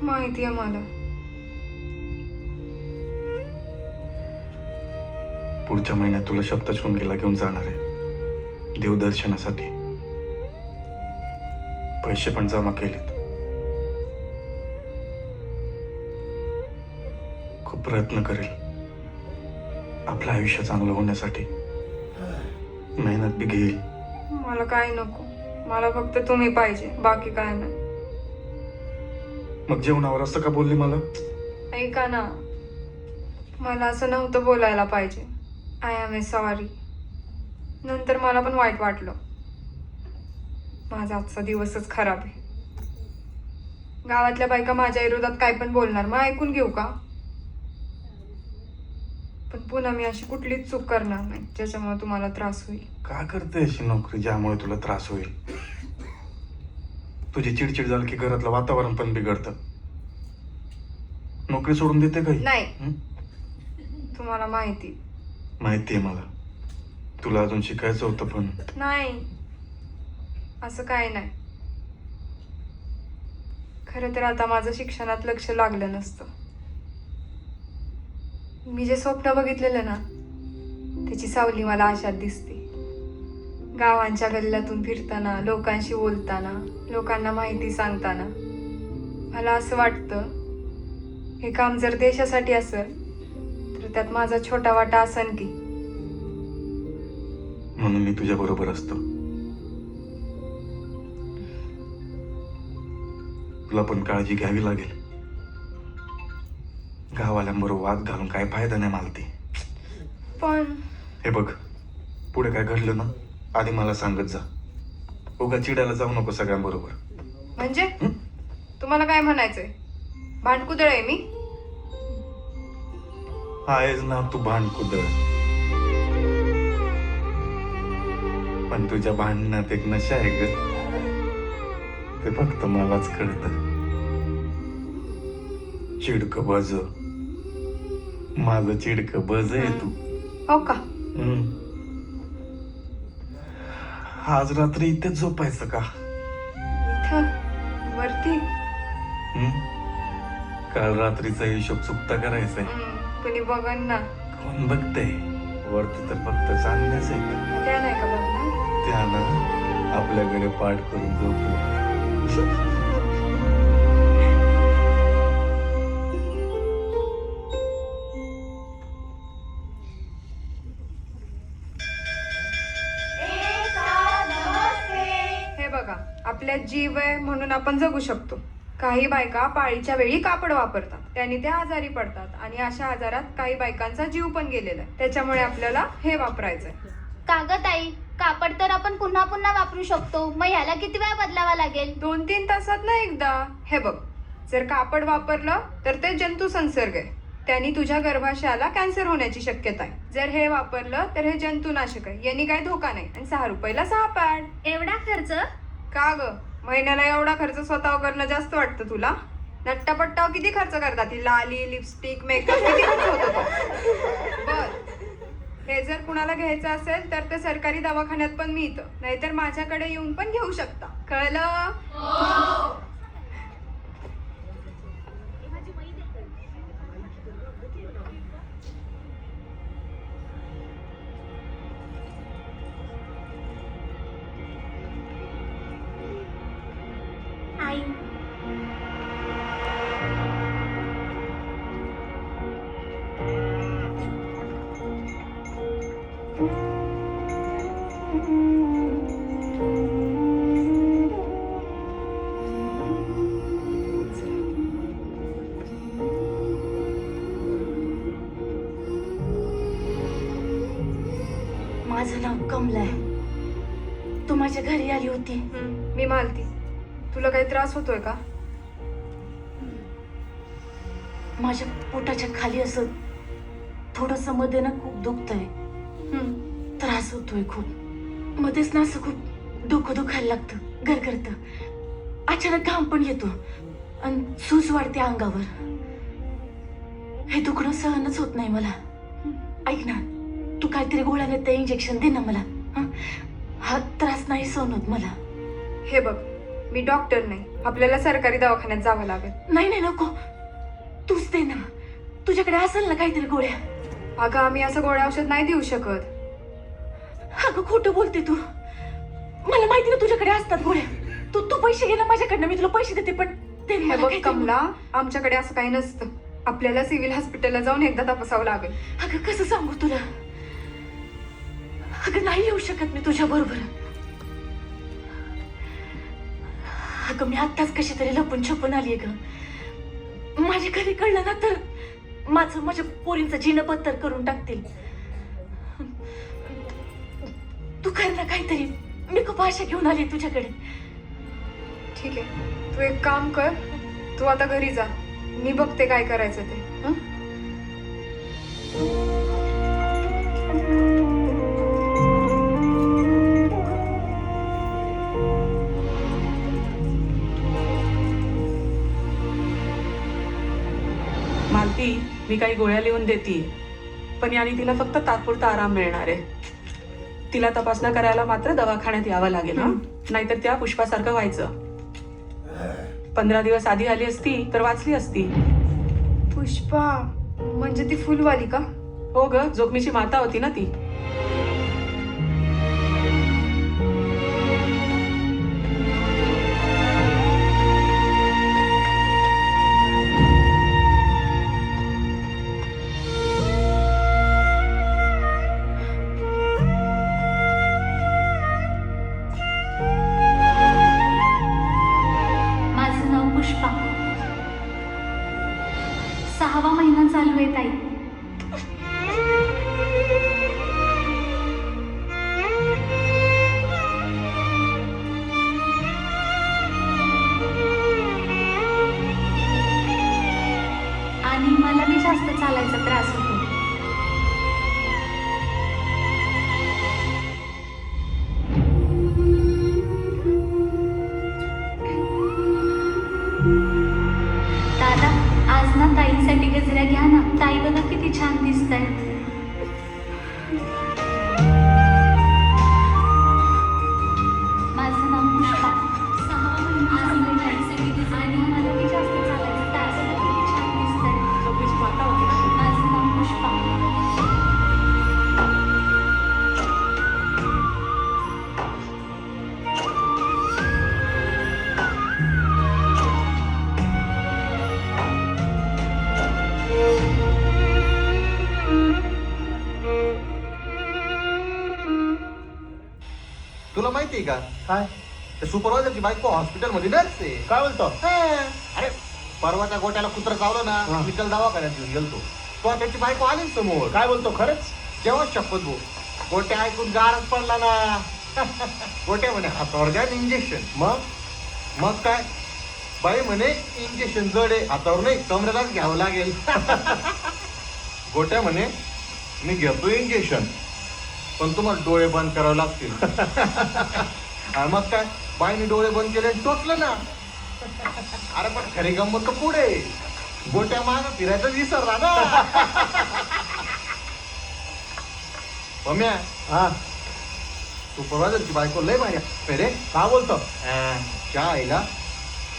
माहितीये मला. पुढच्या महिन्यात तुला सप्तशृंगीला घेऊन जाणार आहे देवदर्शनासाठी. पैसे पण जमा केलेत. खूप प्रयत्न करेल आपलं आयुष्य चांगलं होण्यासाठी. मेहनत बी घेईल. मला काय नको, मला फक्त तुम्ही पाहिजे, बाकी काय नाही. मग जेवणावर असं का बोलली मला? ऐका ना, मला असं नव्हतं बोलायला पाहिजे. I am a sorry. नंतर मला पण वाईट वाटलं. माझा आजचा दिवसच खराब आहे. गावातल्या बायका माझ्या विरोधात काय पण बोलणार, मग ऐकून घेऊ का? पण पुन्हा मी अशी कुठलीच चूक करणार नाही ज्याच्यामुळे तुम्हाला त्रास होईल. का करते अशी नोकरी ज्यामुळे तुला त्रास होईल? तुझी चिडचिड झाली की घरातलं वातावरण पण बिघडतं. नोकरी सोडून देते काही? नाही. तुम्हाला माहिती आहे मला. तुला अजून शिकायचं होतं पण नाही, असं काय नाही. खरं तर आता माझं शिक्षणात लक्ष लागलं नसतं. मी जे स्वप्न बघितलेलं ना त्याची सावली मला आशात दिसते. गावांच्या गल्ल्यातून फिरताना, लोकांशी बोलताना, लोकांना माहिती सांगताना मला असं वाटतं हे काम जर देशासाठी असेल तर त्यात माझा छोटा वाटा असन की. म्हणून मी तुझ्या बरोबर असतो. तुला पण काळजी घ्यावी लागेल. गावाल्यांबरोबर वाद घालून काय फायदा नाही मालती. पण हे बघ, पुढे काय घडलं ना आधी मला सांगत जा. उगा चिडायला जाऊ नको सगळ्यांबरोबर. म्हणजे तुम्हाला काय म्हणायचंय? भांडकुदळ आहे मी? आहेस ना तू भांडकुदळ, पण तुझ्या भांडणात एक नशा आहे ग. ते फक्त मलाच कळतं. चिडक बज, माझं चिडक बज आहे तू. हो का? आज रात्री इथेच झोपायचं का? इथं वरती? काल रात्रीचा हिशोब चुकता करायचाय. कुणी बघन ना. कोण बघतंय? वरती तर फक्त चांदण्याच आहे. त्या नाही का बघणार? त्यानं आपल्याकडे पाठ करून झोपलं. हे बघा, आपल्यात जीव आहे म्हणून आपण जगू शकतो. काही बायका पाळीच्या वेळी कापड वापरतात, त्याने त्या आजारी पडतात आणि अशा आजारात काही बायकांचा जीव पण गेलेला आहे. त्याच्यामुळे आपल्याला हे वापरायचंय. कागद आई, कापड तर आपण पुन्हा पुन्हा वापरू शकतो, मग ह्याला किती वेळा बदलावा लागेल? 2-3 तासात ना एकदा. हे बघ, जर कापड वापरलं तर ते जंतू संसर्ग आहे. त्यांनी तुझ्या गर्भाशयाला कॅन्सर होण्याची शक्यता आहे. जर हे वापरलं तर हे जंतुनाशक आहे, यांनी काही धोका नाही. आणि 6 रुपयाला 6 पॅड. एवढा खर्च? का ग, महिन्याला एवढा खर्च स्वतःवर करणं जास्त वाटतं तुला? नट्टापट्टावर किती खर्च करतात? ती लाली, लिपस्टिक, मेकअप किती खर्च होतो तो? बर, हे जर कुणाला घ्यायचं असेल तर ते सरकारी दवाखान्यात पण मिळतं, नाहीतर माझ्याकडे येऊन पण घेऊ शकता. कळलं? आई, माझं नाव कमला आहे. तू माझ्या घरी आली होती. मी मालती. तुला काही त्रास होतोय का? माझ्या पोटाच्या खाली असं थोडस मध्ये ना खूप दुखतंय. त्रास होतोय खूप. मध्येच ना असं खूप डोकं दुखायला लागतं, गरगरतं. अचानक घाम पण येतो. आणि सूज वाढते अंगावर. हे दुखणं सहनच होत नाही मला. ऐक ना, तू काहीतरी गोळ्याने ते इंजेक्शन दे ना मला. हं? हा त्रास नाही सहन होत मला. हे बघ, मी डॉक्टर नाही, आपल्याला सरकारी दवाखान्यात जावं लागेल. नाही नाही नको, तूच दे ना. तुझ्याकडे असेल ना काहीतरी गोळ्या. अगं आम्ही असं गोळ्या औषध नाही देऊ शकत. अगं खोटं बोलते तू. मला माहिती ना तुझ्याकडे असतात गोळ्या. तू पैसे घे ना माझ्याकडनं, मी तुला पैसे देते. पण ते हे मला बघ काहीतरी- कमला, आमच्याकडे असं काही नसतं. आपल्याला सिव्हिल हॉस्पिटलला जाऊन एकदा तपासावं लागेल. अगं कसं सांगू तुला. अगं नाही येऊ शकत मी तुझ्या बरोबर. अगं मी आत्ताच कशी तरी लपून छपून आली ग. माझ्या घरी कळलं ना तर माझ्या पोरींचं जीणं बत्तर करून टाकतील. तू कर ना काहीतरी. मी खूप आशा घेऊन आली तुझ्याकडे. ठीक आहे, तू एक काम कर, तू आता घरी जा, मी बघते काय करायचं ते. हं? मालती, मी काही गोळ्या लिहून देते, पण याने तिला फक्त तात्पुरता आराम मिळणार आहे. तिला तपासणा करायला मात्र दवाखान्यात यावं लागेल. हा, नाहीतर त्या पुष्पासारखं व्हायचं. 15 दिवस आधी आली असती तर वाचली असती. पुष्पा म्हणजे ती फुलवाली का? हो ग, जोगमीची माता होती ना ती. माझं नाव पुष्पा. 6वा महिना चालू आहे ताई. आणि मला बी जास्त चालायचा त्रास होतो. दादा, आज ना ताईसाठी गजऱ्या घ्या ना. ताई बघा किती छान दिसतायत. माझं नाव पुष्पा. 6वा महिना चालू आहे ताईसाठी. आणि मला बी जास्त चालायचं त्रास होतो. किती छान दिसतायत. जोगमीची माता होती ना ती. माझं नाव पुष्पा. तुला माहितीये का काय ते सुपरवायझरची बायको हॉस्पिटल मध्ये नर्स आहे. काय बोलतो? अरे परवाच्या गोट्याला कुत्र चावलं ना, मी त्याला दवाखान्यात घेऊन गेलतो. तो त्याची बायको आली ना समोर. काय बोलतो खरंच? तेव्हा शपथ भाऊ, गोट्या ऐकून गारच पडला ना. गोट्या म्हणे हातावर द्या इंजेक्शन. मग काय, बाई म्हणे इंजेक्शन जड आहे, हातावर नाही कमरेलाच घ्यावं लागेल. गोट्या म्हणे मी घेतो इंजेक्शन, पण तुम्हाला डोळे बंद करावे लागतील. आणि मग काय, बाईने डोळे बंद केले आणि टोचलं ना. अरे पण खरी गंमत तर पुढे, गोट्या मागं फिरायचं विसरला ना. मम्या, हा, सुपरवायझरची बायको लय भारी आहे रे. काय बोलतो? त्या आईला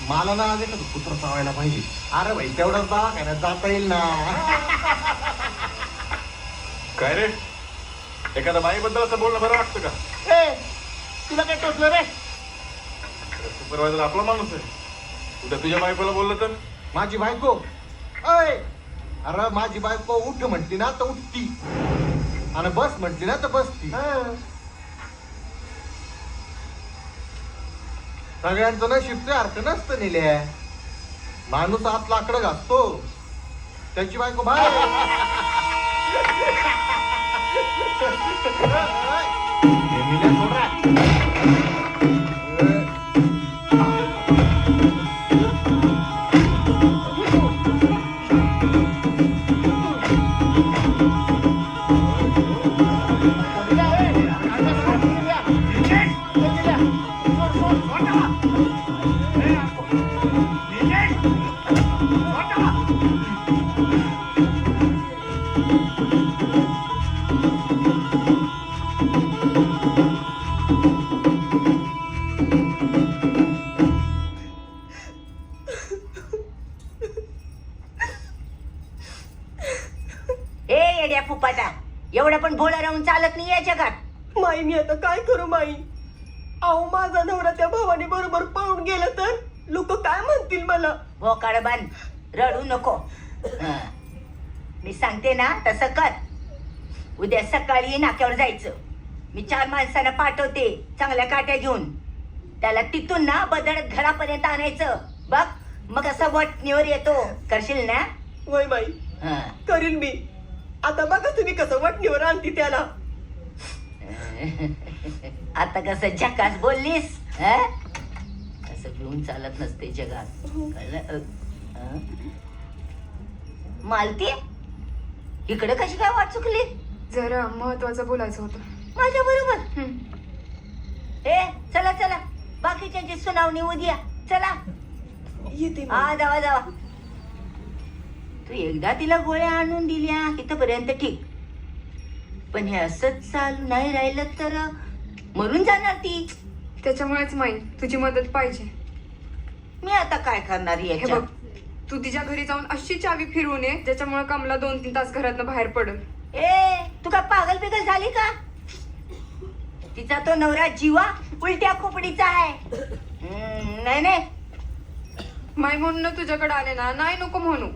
मला ना आज एखादं कुत्र चावायला पाहिजे. अरे भाई तेवढंच दवाखान्यात जाता येईल ना. काय रे, एखाद्या बाईबद्दल असं बोलणं बरं वाटतं का? तुला काय टोचलं रे? सुपरवायझर आपला माणूस आहे. उद्या तुझ्या बायकोला बोललं तर? माझी बायको अय, अरे माझी बायको उठ म्हटली ना तर उठती, आणि बस म्हटली ना तर बसती. सगळ्यांचं नशीब ते अर्थ नसतं नेल्या. माणूस आत लाकडं घासतो, त्याची बायको बाहेर. नेहमीला सोडा. Yes! भोळा राहून चालत नाही या जगात. माई मी आता काय करू माई? अहो माझा नवरा त्या भावाने बरोबर पळून गेलं तर लोक काय म्हणतील मला? भोकाड बांध, रडू नको. हं. मी सांगते ना तसं कर. उद्या सकाळी नाक्यावर जायचं. मी 4 माणसांना पाठवते चांगल्या काट्या घेऊन. त्याला तिथून ना बदडत घरापर्यंत आणायचं. बघ मग असं वटणीवर येतो. करशील ना? वय बाई हं. करीन मी. आता बघा तुम्ही कसं वटणीवर आणती त्याला. आता कसं झकास बोललीस? हं? असं घेऊन चालत नसते जगात, कळलं? हं? मालती इकडे कशी काय वाट चुकली? जरा महत्वाचं बोलायचं होतं. माझ्या बरोबर. ए चला चला, बाकीच्यांची सुनावणी उद्या. चला येते मी. हा जावा जावा. तू एकदा तिला गोळ्या आणून दिल्या इथपर्यंत ठीक, पण हे असंच चालू नाही राहिलं तर मरून जाणार ती. त्याच्यामुळेच माई तुझी मदत पाहिजे. मी आता काय करणार हे याच्या? बघ, तू तिच्या घरी जाऊन अशी चावी फिरवून ये ज्याच्यामुळे कमला 2-3 तास घरातनं बाहेर पडेल. ए तू का पागल बिगल झाली का? तिचा तो नवरा जीवा उलट्या खोपडीचा आहे. नाही नाही. माई म्हणून ना तुझ्याकडे आले ना. नाही नको म्हणू.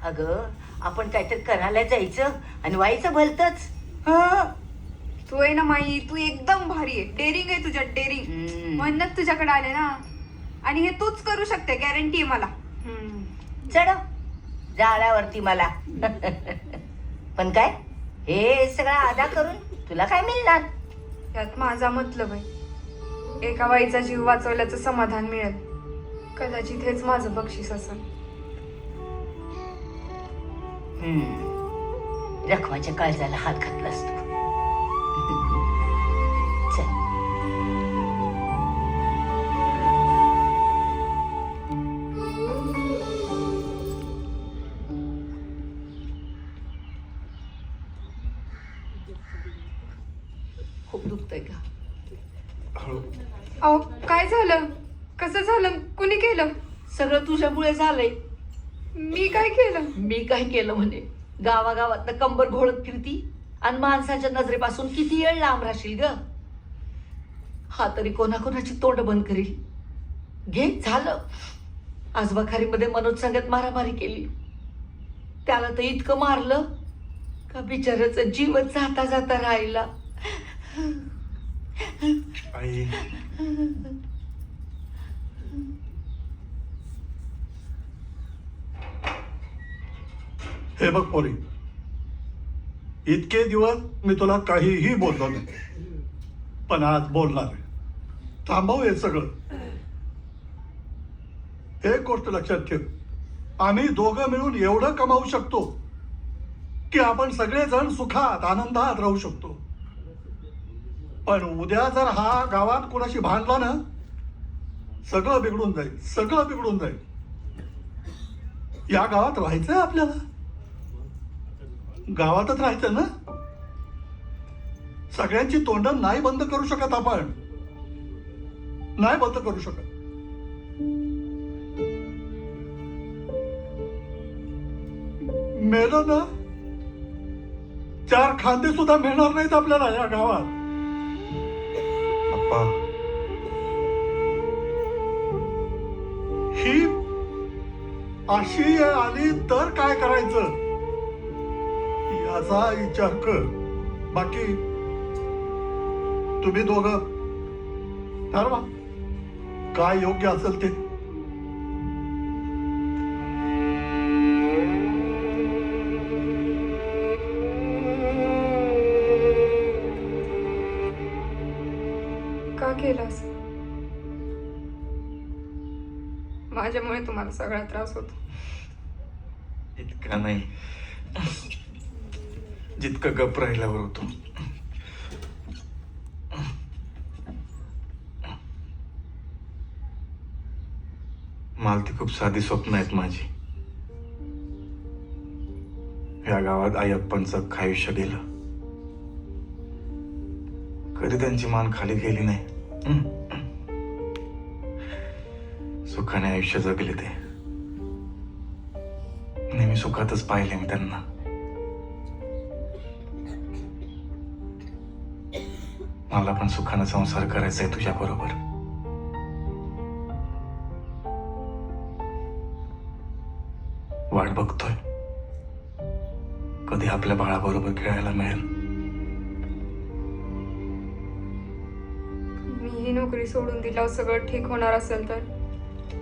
अगं आपण काहीतरी करायला जायचं आणि व्हायचं भलतच. हं. तू आहे ना माई, तू एकदम भारी आहे. डेअरिंग आहे तुझ्यात, डेअरिंग. म्हणूनच तुझ्याकडे आले ना. आणि हे तूच करू शकते, गॅरंटी आहे मला. चढव झाडावरती मला. पण काय हे सगळं आदा करून तुला काय मिळणार? यात माझा मतलब आहे. एका बाईचा जीव वाचवल्याचं समाधान मिळेल. कदाचित हेच माझं बक्षीस असेल. रखमाच्या काळजाला हात घातलास तू. चल. खूप दुखतंय का? अहो काय झालं? कसं झालं? कुणी केलं? सगळं तुझ्यामुळे झालंय. मी काय केलं? मी काय केलं म्हणे? गावागावात कंबर घोळत फिरती आणि माणसाच्या नजरेपासून किती वेळ लांब राहशील ग? हा तरी कोणाकोणाची तोंड बंद करील. घे झालं. आज बखारीमध्ये मनोज संगत मारामारी केली. त्याला तर इतकं मारलं का बिचाराचा जीवच जाता जाता राहिला. आई हे बघ पोरी, इतके दिवस मी तुला काहीही बोललो नाही, पण आज बोलणार आहे. थांबव हे सगळं. एक गोष्ट लक्षात ठेव, आम्ही दोघं मिळून एवढं कमावू शकतो की आपण सगळेजण सुखात आनंदात राहू शकतो. पण उद्या जर हा गावात कोणाशी भांडला ना, सगळं बिघडून जाईल, सगळं बिघडून जाईल. या गावात राहायचंय आपल्याला, गावातच राहायचं ना. सगळ्यांची तोंड नाही बंद करू शकत आपण, नाही बंद करू शकत. मेलं ना, 4 खांदे सुद्धा मिळणार नाहीत आपल्याला या गावात. अप्पा, ही अशी आली तर काय करायचं याचा विचार कर. बाकी तुम्ही दोघं ठरवा काय योग्य असेल ते. का केलास? माझ्यामुळे तुम्हाला सगळा त्रास होतो. इतका नाही जितकं गप राहिल्यावर होतो. मला ती खूप साधी स्वप्न आहेत माझी. या गावात आयप्पांचं अख्खं आयुष्य गेलं, कधी त्यांची मान खाली गेली नाही. सुखाने आयुष्य जगले ते. नेहमी सुखातच पाहिले मी त्यांना. मला पण सुखानं संसार करायचा आहे तुझ्या बरोबर. वाट बघतोय कधी आपल्या बाळाबरोबर खेळायला मिळेल. मी ही नोकरी सोडून दिल्यावर सगळं ठीक होणार असेल तर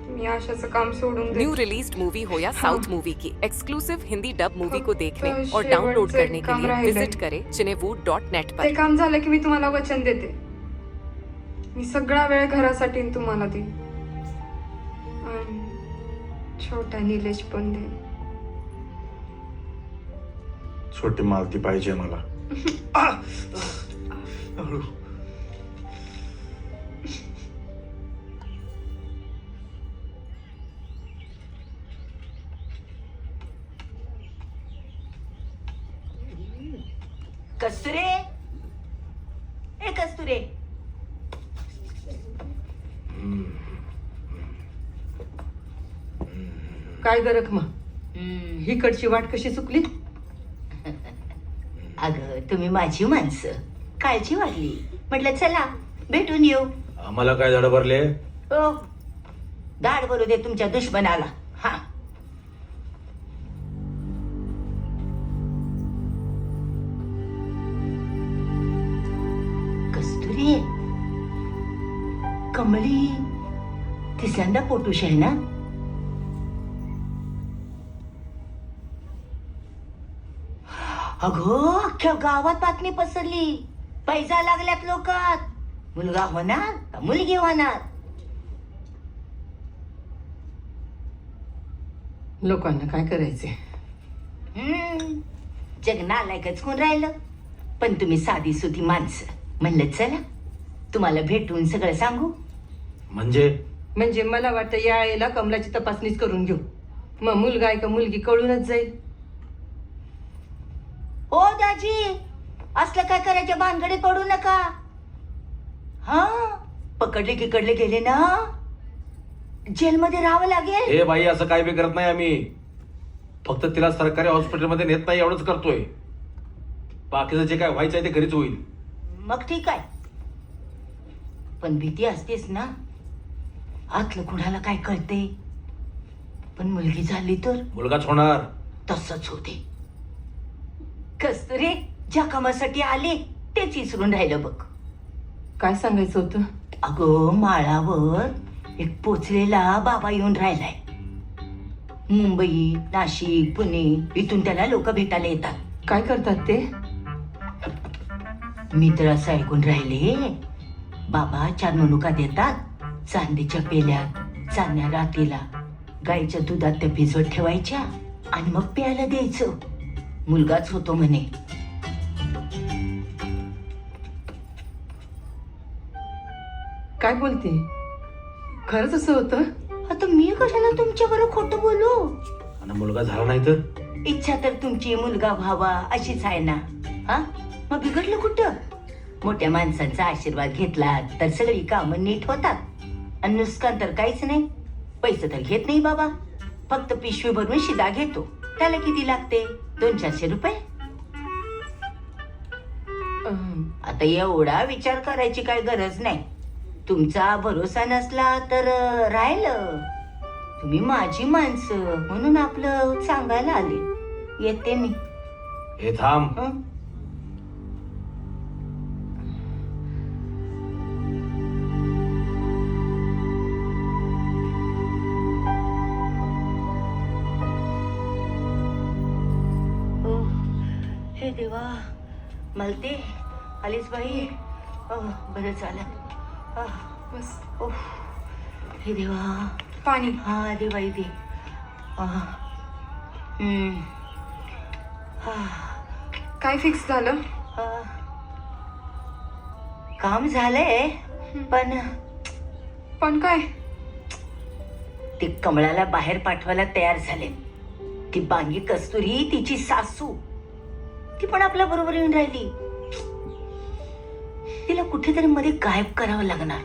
मी आशाचं काम सोडून दे. न्यू रिलीज्ड मूवी हो या साउथ मूवी की एक्सक्लूसिव हिंदी डब मूवी को देखने फक्त और डाउनलोड शेवटचं करने के काम लिए राहिलंय. विजिट करें cinewood.net ते पर. काम झालं की मी तुम्हाला वचन देते मी सगळा वेळ घरासाठी तुम्हाला देईन आणि छोटा निलेश पण देईन. छोटी मालती पाहिजे मला. हळू. कस्तुरे ए कस्तुरे काय ग रखमा हिकडची वाट कशी चुकली? अगं तुम्ही माझी माणसं काळजी वाटली म्हटलं चला भेटून येऊ. आम्हाला काय धड भरले? ओ दाढ भरू दे तुमच्या दुश्मनाला. हा कस्तुरी कमळी तिसऱ्यांदा पोटूश आहे ना? अगं अख्ख्या गावात बातमी पसरली. पैसा लागल्यात लोकात. मुलगा होणार का मुलगी होणार? लोकांना काय करायचे? जग नालायकच कोण राहिलं. पण तुम्ही साधी सुधी माणसं म्हणलं चला तुम्हाला भेटून सगळं सांगू. म्हणजे मला वाटतं या आईला कमलाची तपासणीच करून घेऊ. मग मुलगा आहे का मुलगी कळूनच जाईल. ओ दाजी असलं काय करायच्या भानगडीत पडू नका. हा पकडले गिकडले गेले ना जेलमध्ये राहावं लागेल. हे बाई असं काय बी करत नाही आम्ही. फक्त तिला सरकारी हॉस्पिटलमध्ये नेत नाही एवढंच करतोय. बाकीचं जे काय व्हायचंय ते घरीच होईल. मग ठीक आहे पण भीती असतेच ना. आतलं कुणाला काय कळते. पण मुलगी झाली तर मुलगाच होणार. तसंच होते. कस्तुरे ज्या कामासाठी आले तेच विसरून राहिलं बघ. काय सांगायचं होतं? अगं माळावर एक पोचलेला बाबा येऊन राहिलाय. मुंबई नाशिक पुणे इथून त्याला लोक भेटायला येतात. काय करतात ते? मी तर असं ऐकून राहिले बाबा 4 मनुका देतात. चांदीच्या पेल्यात चांदण्या रात्रीला गाईच्या दुधात त्या भिजवत ठेवायच्या आणि मग प्यायला द्यायचं. मुलगाच होतो म्हणे. काय बोलते? खरंच असं होतं? आता मी कशाला तुमच्याबरोबर खोटं बोलू. आणि मुलगा झाला नाही तर? इच्छा तर तुमची मुलगा व्हावा अशीच आहे ना. हा मग बिघडलं कुठं? मोठ्या माणसांचा आशीर्वाद घेतला तर सगळी कामं नीट होतात. आणि नुकसान तर काहीच नाही. पैसे तर घेत नाही बाबा. फक्त पिशवी भरून शिदा घेतो. त्याला किती लागते? 200-400 रुपये. आता एवढा विचार करायची काय गरज नाही. तुमचा भरोसा नसला तर राहिलं. तुम्ही माझी माणसं म्हणून आपलं सांगायला आले. येते मी. हे थांब. हे देवा मलते आलीस बाई. बरं झालं. बस हे देवा पाणी. हा दे बाई दे. काय फिक्स झालं? काम झालंय पण काय? ते कमळाला बाहेर पाठवायला तयार झाले. ती बांगी कस्तुरी तिची सासू ती पण आपल्या बरोबर येऊन राहिली. तिला कुठेतरी मध्ये गायब करावं लागणार.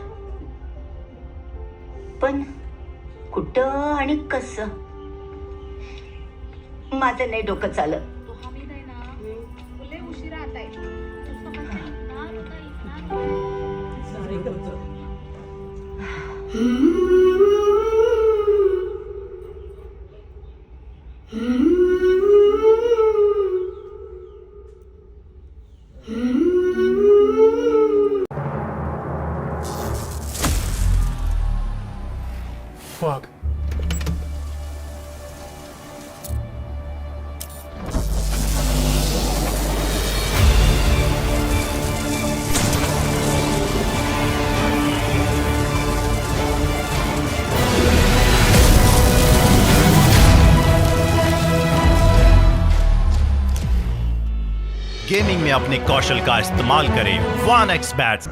पण कुठं आणि कसं माझं नाही डोकं चालत. उशिरा आता Fuck. गेमिंग में अपने कौशल का इस्तेमाल करें 1x बैट्स।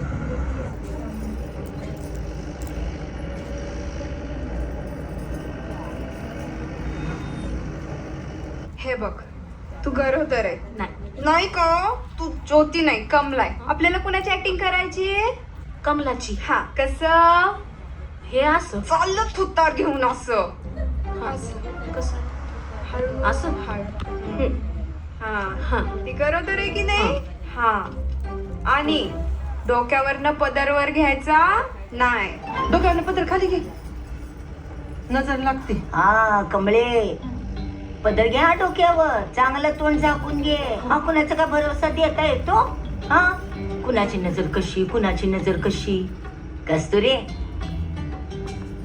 हे बघ, तू गरोदर आहे. नाही का? तू ज्योती नाही, कमला आहे. आपल्याला कुणाची ऍक्टिंग करायची आहे? कमलाची. हा, कसं? हे असं चाललं थुतार घेऊन असं. कसं हळू असं? हळू. हा, ती गरोदर आहे की नाही? हा. आणि डोक्यावरनं पदरवर घ्यायचा नाही. डोक्यावर पत्र खाली घे, नजर लागते. हा कमळे, पदर घ्या डोक्यावर, चांगलं तोंड झाकून घे. हा, कुणाचा का भरोसा देता येतो? हा, कुणाची नजर कशी, कुणाची नजर कशी. कस्तुरे,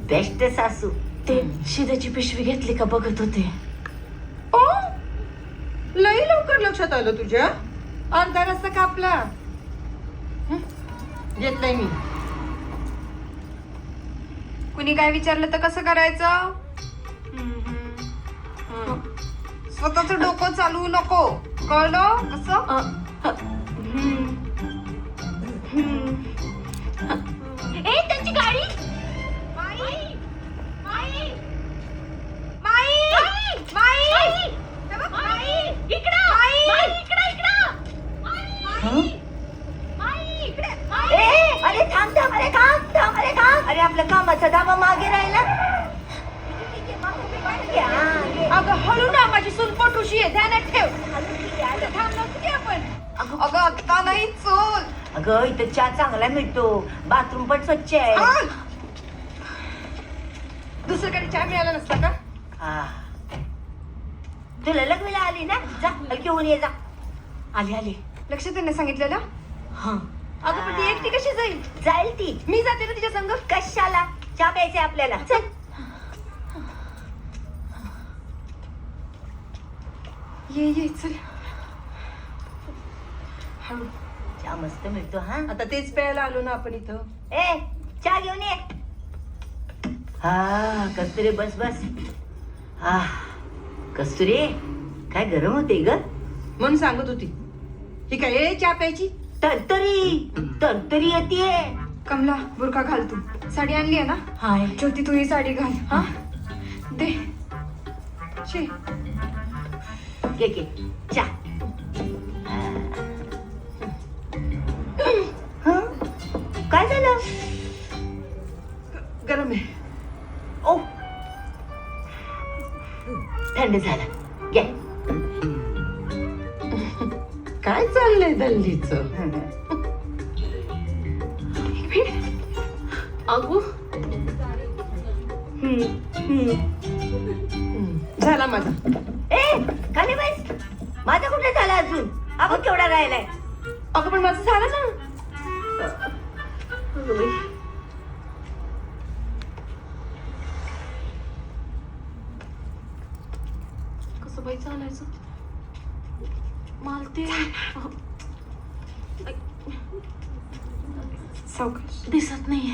बेस्ट सासू. ते शिद्याची पिशवी घेतली का बघत होते. ओ, लई लवकर लक्षात आलं तुझ्या. अर्धा रस्ता कापला. घेतलाय मी. कुणी काय विचारलं तर कसं करायचं? स्वतःच डोकं चालवू नको, कळलं? कसं? ए, त्यांची गाडी. माई, माई, माई, माई, माई, इकडं, माई, इकडं, इकडं. अरे थांब थांब, अरे थांब, अरे थांब. अरे आपल्या कामाचा दाबा मागे राहिला. अगं हळू ना, माझी सून पोटूशी आहे, ध्यानात ठेव. थांब नको की आपण. अगं आता नाही, चल. अगं इथं चहा चांगला मिळतो, बाथरूम पण स्वच्छ आहे. दुसरीकडे चहा मिळाला नसता का? हा. तुला लग्नाला आली ना, जा घेऊन ये जा. आली आली. लक्ष त्यांनी सांगितलेलं. हा, अगं पण ती एकटी कशी जाईल? जाईल ती. मी जाते ना तिच्या संग. कशाला? चहा प्यायचंय आपल्याला, चल. ये चल. हळू. चहा मस्त मिळतो. हा, आता तेच प्यायला आलो ना आपण इथं. ए चहा घेऊन ये. हा कस्तुरे, बस बस. हा कस्तुरे, काय गरम होते ग. म्हणून सांगत होती ही काय ए चहा प्यायची. तरतरी येते. कमला, बुरका घाल तू. साडी आणली आहे ना? हाय. ज्योती, तू ही साडी घाल. हा, दे. शी. घे घे चहा. काय झालं? गरम आहे. ओ, थंड झालं. घे. काय चाललंय दल्लीच. अगो, झाला माझा. ए खाली बस. माझा कुठे झाला अजून? अगं केवढा राहिलाय. अगं पण माझं झालं ना. कसं बाई चालायचं? मालते सावकाश. दिसत नाहीये.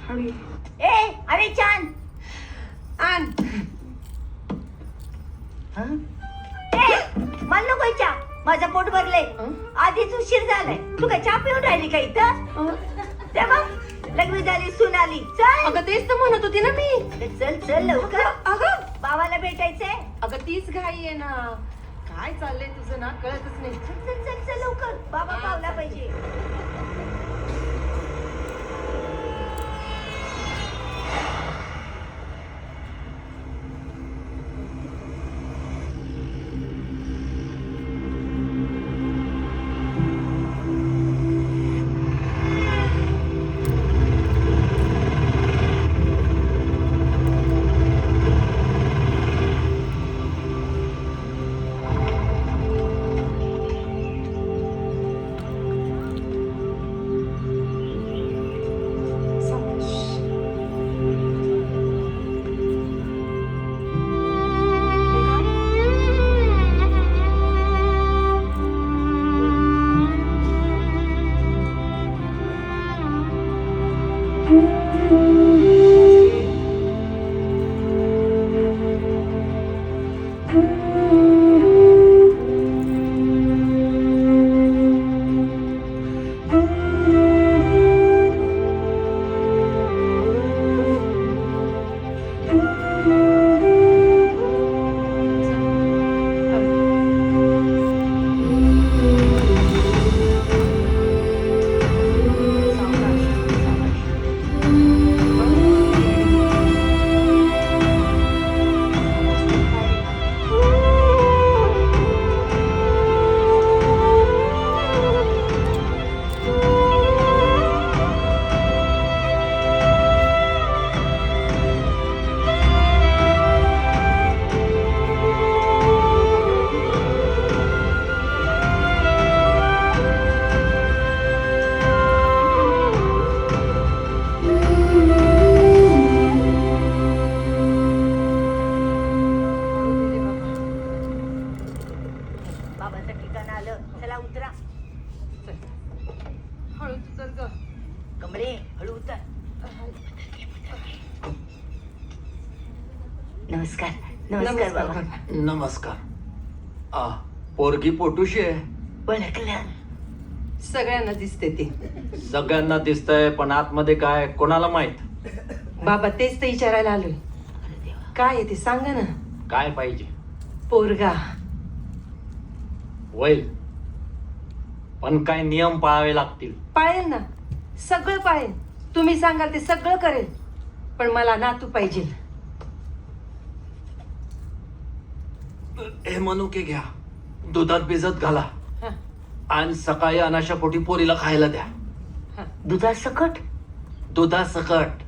हळू ये. ए अरे छान आण. मला नको चहा, माझं पोट भरलंय. आधीच उशीर झालाय. तू काय चहा पिऊन राहिली का इथं? तेव्हा लग्न झाली, सून आली. चल. अगं तेच तर म्हणत होती ना मी. चल चल लवकर. अगं बाबाला भेटायचंय. अगं तीच घाई आहे ना. काय चाललंय तुझं ना कळतच नाही. चल चल चल चल लवकर, बाबा पावला पाहिजे. बाबांचं ठिकाण आलं, चला उतरा. हळू उतर ग. कमरे हळू उतर. नमस्कार नमस्कार बाबा. नमस्कार. पोरगी पोटूशी आहे. ओळखलं? सगळ्यांना दिसते ते. सगळ्यांना दिसतंय पण आतमध्ये काय कोणाला माहित. बाबा तेच तर विचारायला आलोय. काय आहे ते सांगा ना. काय पाहिजे. पोरगा. होईल पण काय नियम पाळावे लागतील. पाळेल ना, सगळं पाळेल. तुम्ही सांगाल ते सगळं करेल, पण मला नातू पाहिजे. हे मनुके घ्या, दुधात भिजत घाला हा. आणि सकाळी अनाशापोटी पोरीला खायला द्या. दुधासकट? दुधासकट.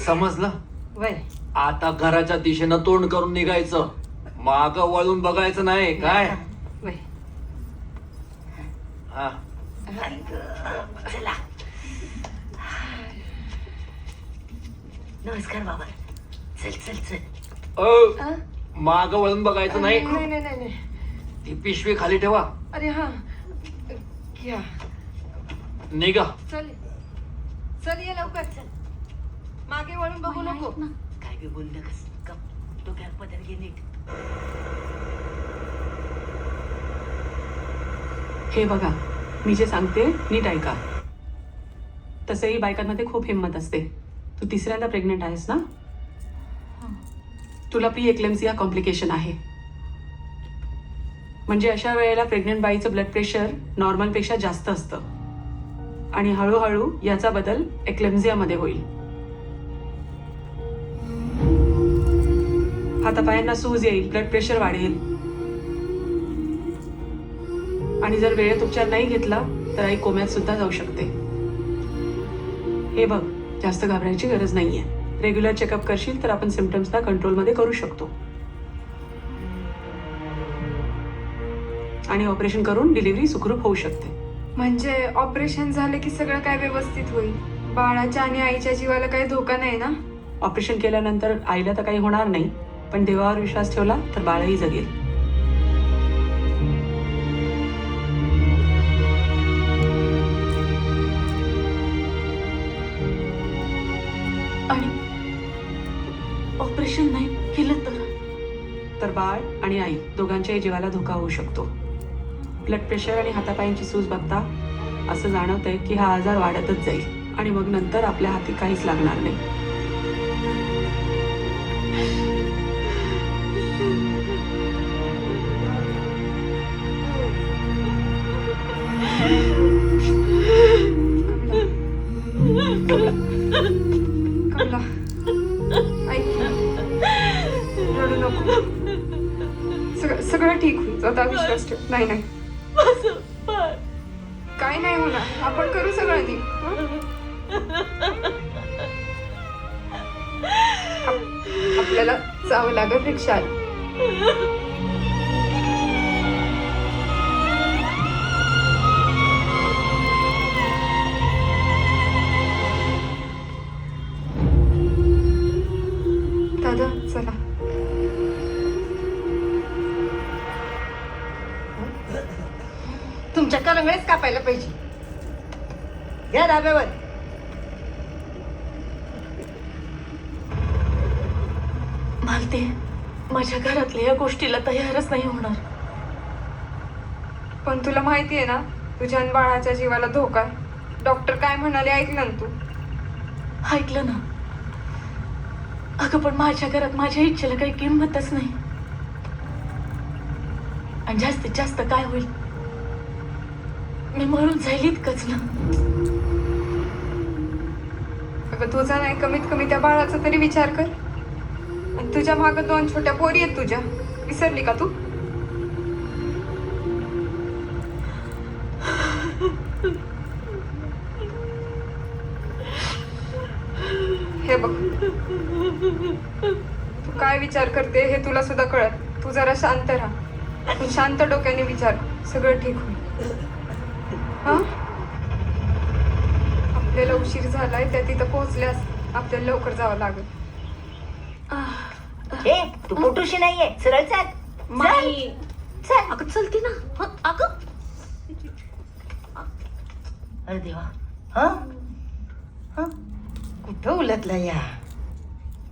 समजलं? वय आता घराच्या दिशेनं तोंड करून निघायचं, माग वळून बघायचं नाही. काय? वय हा. चला. नमस्कार बाबा. चल चल चल. माग वळून बघायचं नाही. नाही नाही नाही नाही. ती पिशवी खाली ठेवा. अरे हा घ्या. निघा. चल चल ये लवकर. चल मागे वळून बघू नको. काय बी बोल नकस. कप डोक्यात पदर घे नीट. हे बघा, मी जे सांगते नीट ऐका. तसंही बायकांमध्ये खूप हिंमत असते. तू तिसऱ्यांदा प्रेग्नेंट आहेस ना? तुला प्री एक्लेम्सिया कॉम्प्लिकेशन आहे. म्हणजे अशा वेळेला प्रेग्नेंट बाईचं ब्लड प्रेशर नॉर्मलपेक्षा जास्त असतं आणि हळूहळू याचा बदल एक्लेम्सियामध्ये होईल. हातापायांना सूज येईल, ब्लड प्रेशर वाढेल आणि जर वेळेत उपचार नाही घेतला तर आई कोम्यात सुद्धा जाऊ शकते. हे बघ, जास्त घाबरायची गरज नाहीये. रेग्युलर चेकअप करशील तर आपण सिम्पटम्सला कंट्रोलमध्ये करू शकतो आणि ऑपरेशन करून डिलिव्हरी सुखरूप होऊ शकते. म्हणजे ऑपरेशन झालं की सगळं काय व्यवस्थित होईल. बाळाच्या आणि आईच्या जीवाला काही धोका नाही ना? ऑपरेशन केल्यानंतर आईला तर काही होणार नाही, पण देवावर विश्वास ठेवला तर बाळही जगेल. आणि ऑपरेशन नाही केलं तर बाळ आणि आई दोघांच्याही जीवाला धोका होऊ शकतो. ब्लड प्रेशर आणि हातापायांची सूज बघता असं जाणवतंय की हा आजार वाढतच जाईल आणि मग नंतर आपल्या हाती काहीच लागणार नाही. कमला ऐक, रडू नको. सगळं ठीक होईल. आता विश्वास ठेव. नाही नाही काय नाही होणार. आपण करू सगळं नीट. आपल्याला जावं लागेल रिक्षात. दादा चला. तुमच्या कलंगडेच कापायला पाहिजे. घ्या डाब्यावर. मालती माझ्या घरातल्या या गोष्टीला तयारच नाही होणार. पण तुला माहिती आहे ना तुझ्या आणि बाळाच्या जीवाला धोका आहे. डॉक्टर काय म्हणाले ऐकलं ना तू? ऐकलं ना. अगं पण माझ्या घरात माझ्या इच्छेला काही किंमतच नाही. आणि जास्तीत जास्त काय होईल, मी मरून जाईल इतकंच ना. अगं तुझा नाही, कमीत कमी त्या बाळाचा तरी विचार कर. आणि तुझ्या मागं 2 छोट्या पोरी आहेत तुझ्या, विसरली का तू? हे बघ, तू काय विचार करते हे तुला सुद्धा कळत. तू जरा शांत राहा. तू शांत डोक्याने विचार, सगळं ठीक होईल. हा, आपल्याला उशीर झालाय, त्या तिथं पोहोचल्यास आपल्याला लवकर जावं लागेल. ए तू पोटूशी नाहीये, सरळ चाल. माई. चल. अगं चलती ना. हं, अगं अरे देवा. कुठं उलटला या?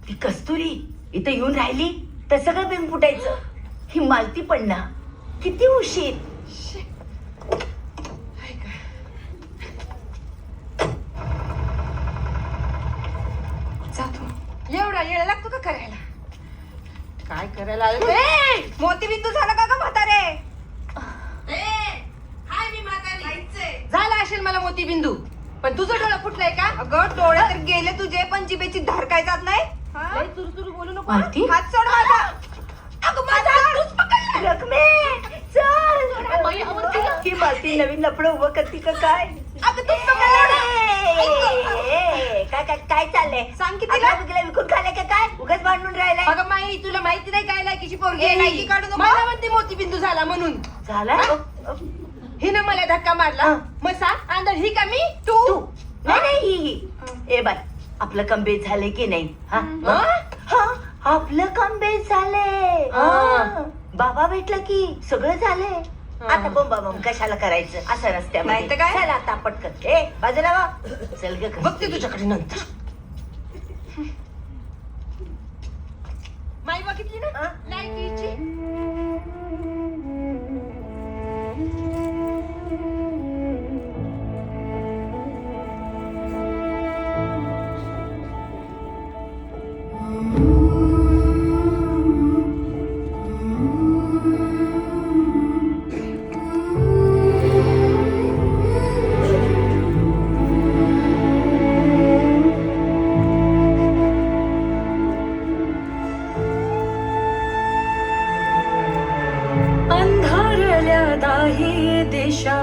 ती कस्तुरी इथं येऊन राहिली तर सगळं बिन फुटायचं. ही मालती पण ना किती उशीर. जातो. एवढा वेळ लागतो का करायला? काय करायला आलं? मोतीबिंदू झाला का ग म्हातारे? झाला असेल मला मोतीबिंदू, पण तुझं डोळं फुटलंय का? अगं डोळे तर गेले तुझे, पण जिभेची धार काय जात नाही. लय तुरतुरू बोलू नको. हात सोड माझा. अगं माझा हातच पकडला. रखमे चल. ही मालती नवीन लफडं उभं करते का काय? अगं तू पकडलं. काय काय काय चाललंय? सांग की तिला. तिला विकून खाल्लंय का काय? उगाच भांडून राहिलाय. अगं माई तुला माहिती नाही काय लायकीची पोरगी आहे. ए, लायकी काढू नको. मला म्हणते मोतीबिंदू झाला म्हणून. झाला. हिनं मला धक्का मारला. मग सांग अंदर ही का मी? तू नाही नाही ही. ए बाय, आपलं काम बेस झालंय की नाही? आपलं काम बेस झालंय. बाबा भेटला की सगळं झालंय. आता बम कशाला करायचं असं रस्त्यामध्ये? नाही तर काय? चल आता पटकन. ए बाजूला वा. चल ग बघते तुझ्याकडे नंतर. माई बघितली ना लायकीची. अंधारल्या दाही दिशा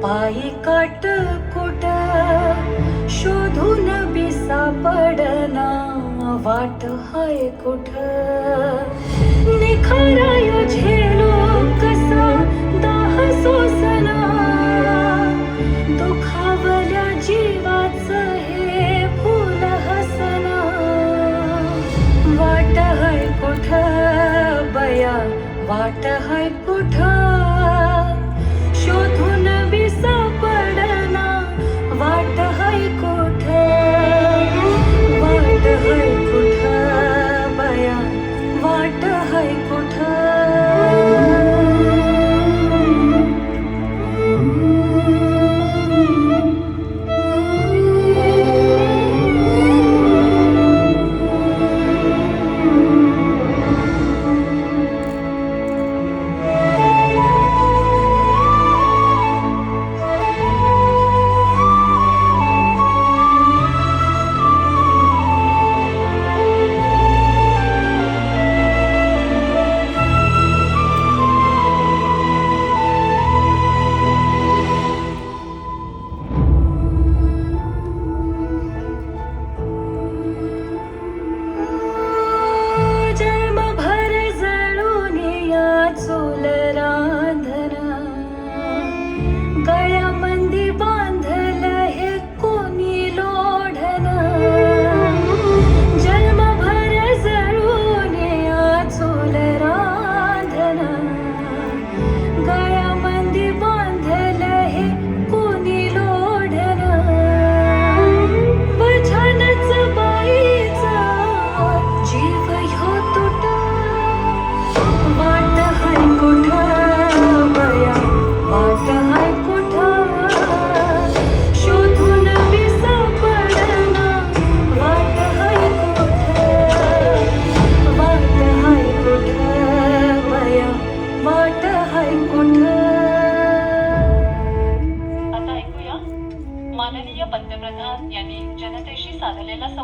पायी काट कुट शोधून बी सापडना वाट हाय कुठ निखराय झेलो कसा दाह सोसना दुखावल्या जीवाच हे फुल हसना वाट हाय कुठ बया वाट हाय कुठ शोधून बी सापडना वाट हाय कुठ वाट हाय कुठ बया वाट हाय कुठ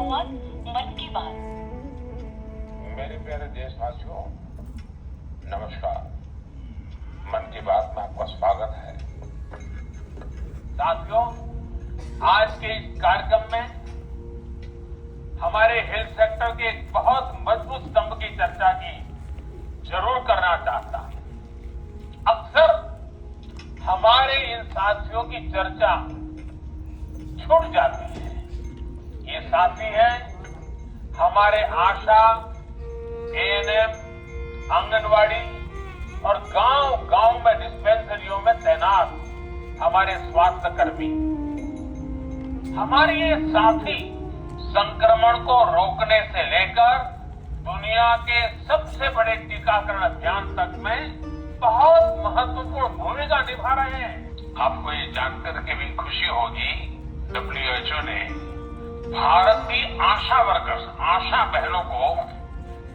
संवाद मन की बात। मेरे प्यारे देशवासियों, नमस्कार। मन की बात में आपका स्वागत है। साथियों, आज के इस कार्यक्रम में हमारे हेल्थ सेक्टर के एक बहुत मजबूत स्तंभ की चर्चा की जरूर करना चाहता हूं। अक्सर हमारे इन साथियों की चर्चा छूट जाती है। ये साथी हैं हमारे आशा, एएनएम, आंगनवाड़ी और गांव-गांव में डिस्पेंसरियों में तैनात हमारे स्वास्थ्य कर्मी। हमारे ये साथी संक्रमण को रोकने से लेकर दुनिया के सबसे बड़े टीकाकरण अभियान तक में बहुत महत्वपूर्ण भूमिका निभा रहे हैं। आपको ये जानकर के भी खुशी होगी, WHO ने भारत की आशा वर्कर्स, आशा बहनों को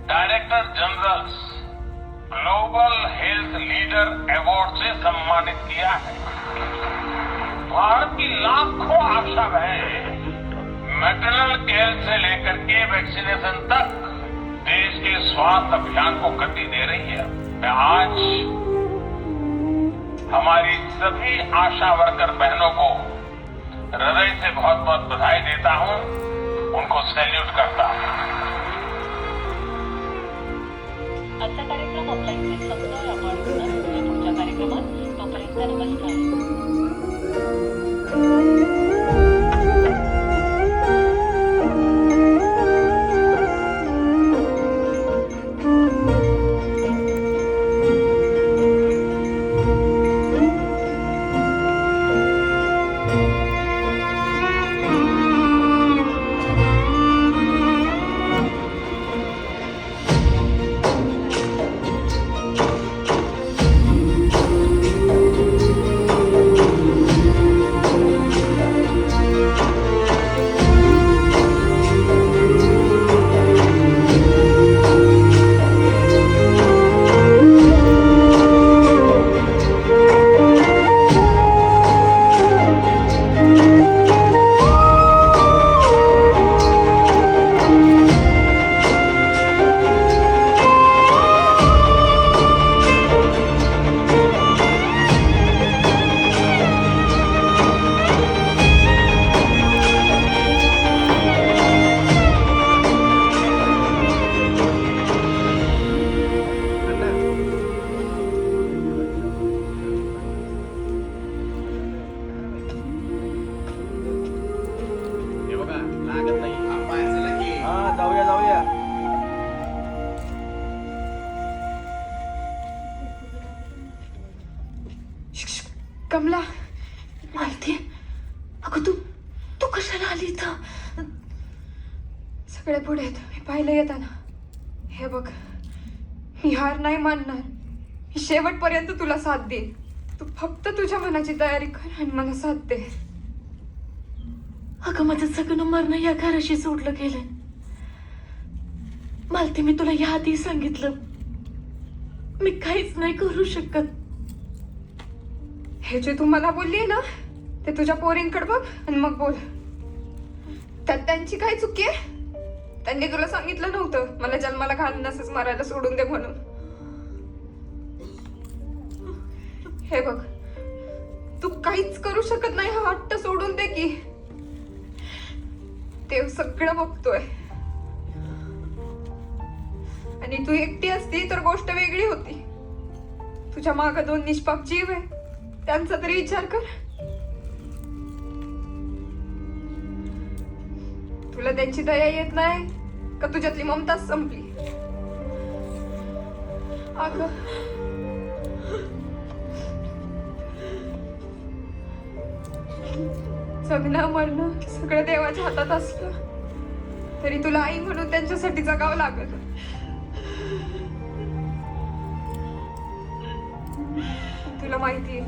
director generals global health leader award से सम्मानित किया है। भारत की लाखों आशा बहन मैटरनल केयर से लेकर के वैक्सीनेशन तक देश के स्वास्थ्य अभियान को गति दे रही है। मैं आज हमारी सभी आशा वर्कर बहनों को हृदय से बहुत बहुत बधाई देता हूं, उनको सैल्यूट करता हूं। आजचा कार्यक्रम आपला इथे संपतोय। आपण पुढच्या कार्यक्रमात तोपर्यंत नमस्कार। जाऊया. कमला, मालती, अगं तू कशाला आली इथं? सगळे पुढे आहेत. मी पाहिलं येताना. हे बघ, मी हार नाही मानणार. मी शेवटपर्यंत तुला साथ देईन. तू फक्त तुझ्या मनाची तयारी कर आणि मला साथ दे. अगं, माझं सगळं मरण या घराशी जोडलं गेलंय. मालती, मी तुला याआधी सांगितलं, मी काहीच नाही करू शकत. हे जे तू मला बोलली ना, ते तुझ्या पोरींकडे बघ आणि मग बोल. त्यात त्यांची काय चुकी आहे? त्यांनी तुला सांगितलं नव्हतं मला जन्माला घालून असंच मारायला सोडून दे म्हणून. हे बघ, तू काहीच करू शकत नाही. हा हट्ट सोडून दे की. देव सगळं बघतोय. आणि तू एकटी असती तर गोष्ट वेगळी होती. तुझ्या मागं 2 निष्पाप जीव आहे, त्यांचा तरी विचार कर. तुला त्यांची दया येत नाही का तुझ्यातली ममताच संपली? अगं, जगणं मरणं सगळं देवाच्या हातात असलं तरी तुला आई म्हणून त्यांच्यासाठी जगावं लागत. तुला माहितीये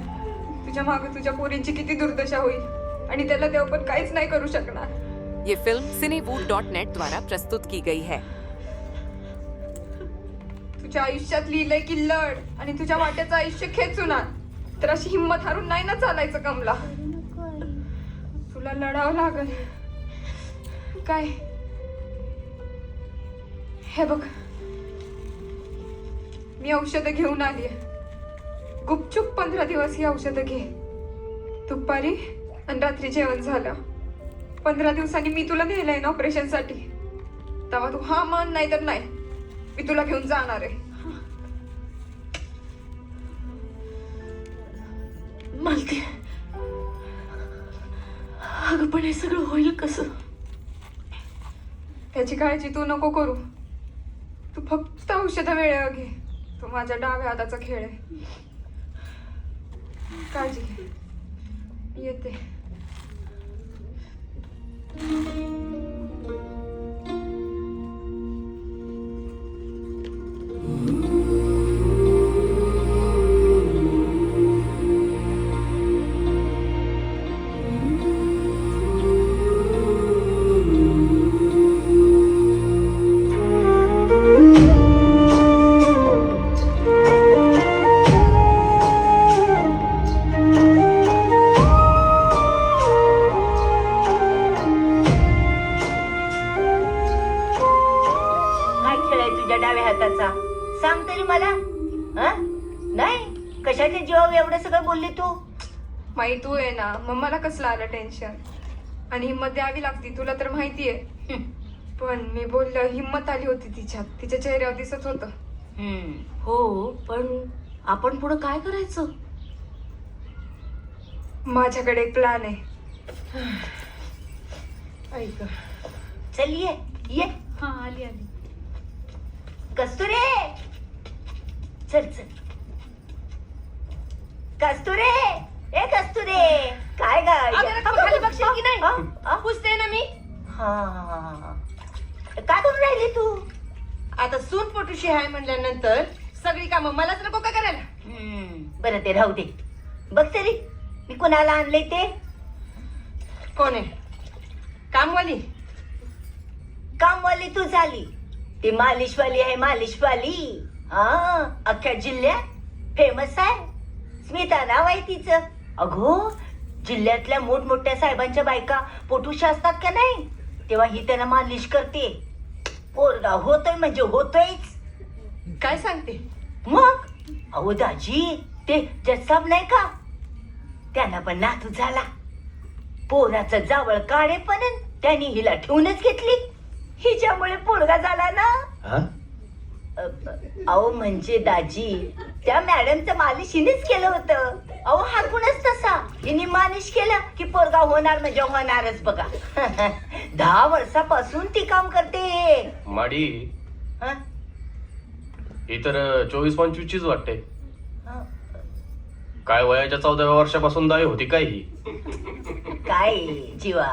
तुझ्या मागे तुझ्या पोरींची किती दुर्दशा होईल आणि त्याला देव पण काहीच नाही करू शकणार. ये फिल्म cinewood.net द्वारा प्रस्तुत की गई है. तुझ्या आयुष्यात लिहिलंय की लढ आणि तुझ्या वाट्याचं आयुष्य खेचून आण. तर अशी हिंमत हारून नाही ना चालायचं कमला. तुला लढावं लागल. काय हे बघ, मी औषधं घेऊन आली गुपचूप 15 दिवस ही औषधं घे. दुपारी आणि रात्री जेवण झालं. 15 दिवसांनी मी तुला नेलंय ना ऑपरेशन साठी. तेव्हा तू हा मान नाही तर नाही, मी तुला घेऊन जाणार आहे. मालती, अगं पण हे सगळं होईल कसं? त्याची काळजी तू नको करू. तू फक्त औषधं वेळेवर घे. तू माझ्या डाव्या हाताचा खेळ आहे. काळजी घे. येते. काय खेळ आहे तुझ्या डाव्या हाताचा? सांग तरी मला. नाही, कशाच्या जीवावर एवढं सगळं बोलली तू? माई तू आहे ना, मग मला कसलं आलं टेन्शन. आणि हिंमत द्यावी लागती, तुला तर माहितीये. पण मी बोललं, हिंमत आली होती तिच्यात. तिच्या चेहऱ्यावर दिसत होतं. हो, पण आपण पुढे काय करायचं? माझ्याकडे एक प्लॅन आहे. ऐक, चल ये ये. हा, आली आली. कस्तुरे, चल चल. कस्तुरे, ए कस्तुरे, काय खाली बघशील की नाही? नाही? पुसते ना मी. हा, काय करून राहिली तू? आता सून पोटूशी आहे म्हणल्यानंतर सगळी कामं मलाच नको का करायला? बरं ते राहू दे. बघ तरी मी कोणाला आणले ते. कोण आहे? कामवाली? कामवाली तू झाली. ती मालिशवाली आहे, मालिशवाली. हा, अख्ख्या जिल्ह्यात फेमस आहे. स्मिता नाव आहे तिचं. अगो, जिल्ह्यातल्या मोठमोठ्या साहेबांच्या बायका पोटुशा असतात का नाही, तेव्हा ही त्यांना मालिश करते. पोरगा होतोय म्हणजे होतोयच. काय सांगते? मग अहो दाजी, ते जसाब नाही का, त्यांना पण नातू झाला. पोराचं जावळ काढे पण त्यांनी हिला ठेवूनच घेतली. हिच्यामुळे पोरगा झाला ना. अहो म्हणजे दाजी, त्या मॅडमचं मालिश हिनेच केलं होतं. अहो हा गुणच तसा. हिने मालिश केलं की पोरगा होणार म्हणजे होणारच बघा. 10 वर्षापासून ती काम करते. माडी हं? ही तर 24-25 वाटते. काय वयाच्या 14व्या वर्षापासून दाई होती काय ही? काय जीवा,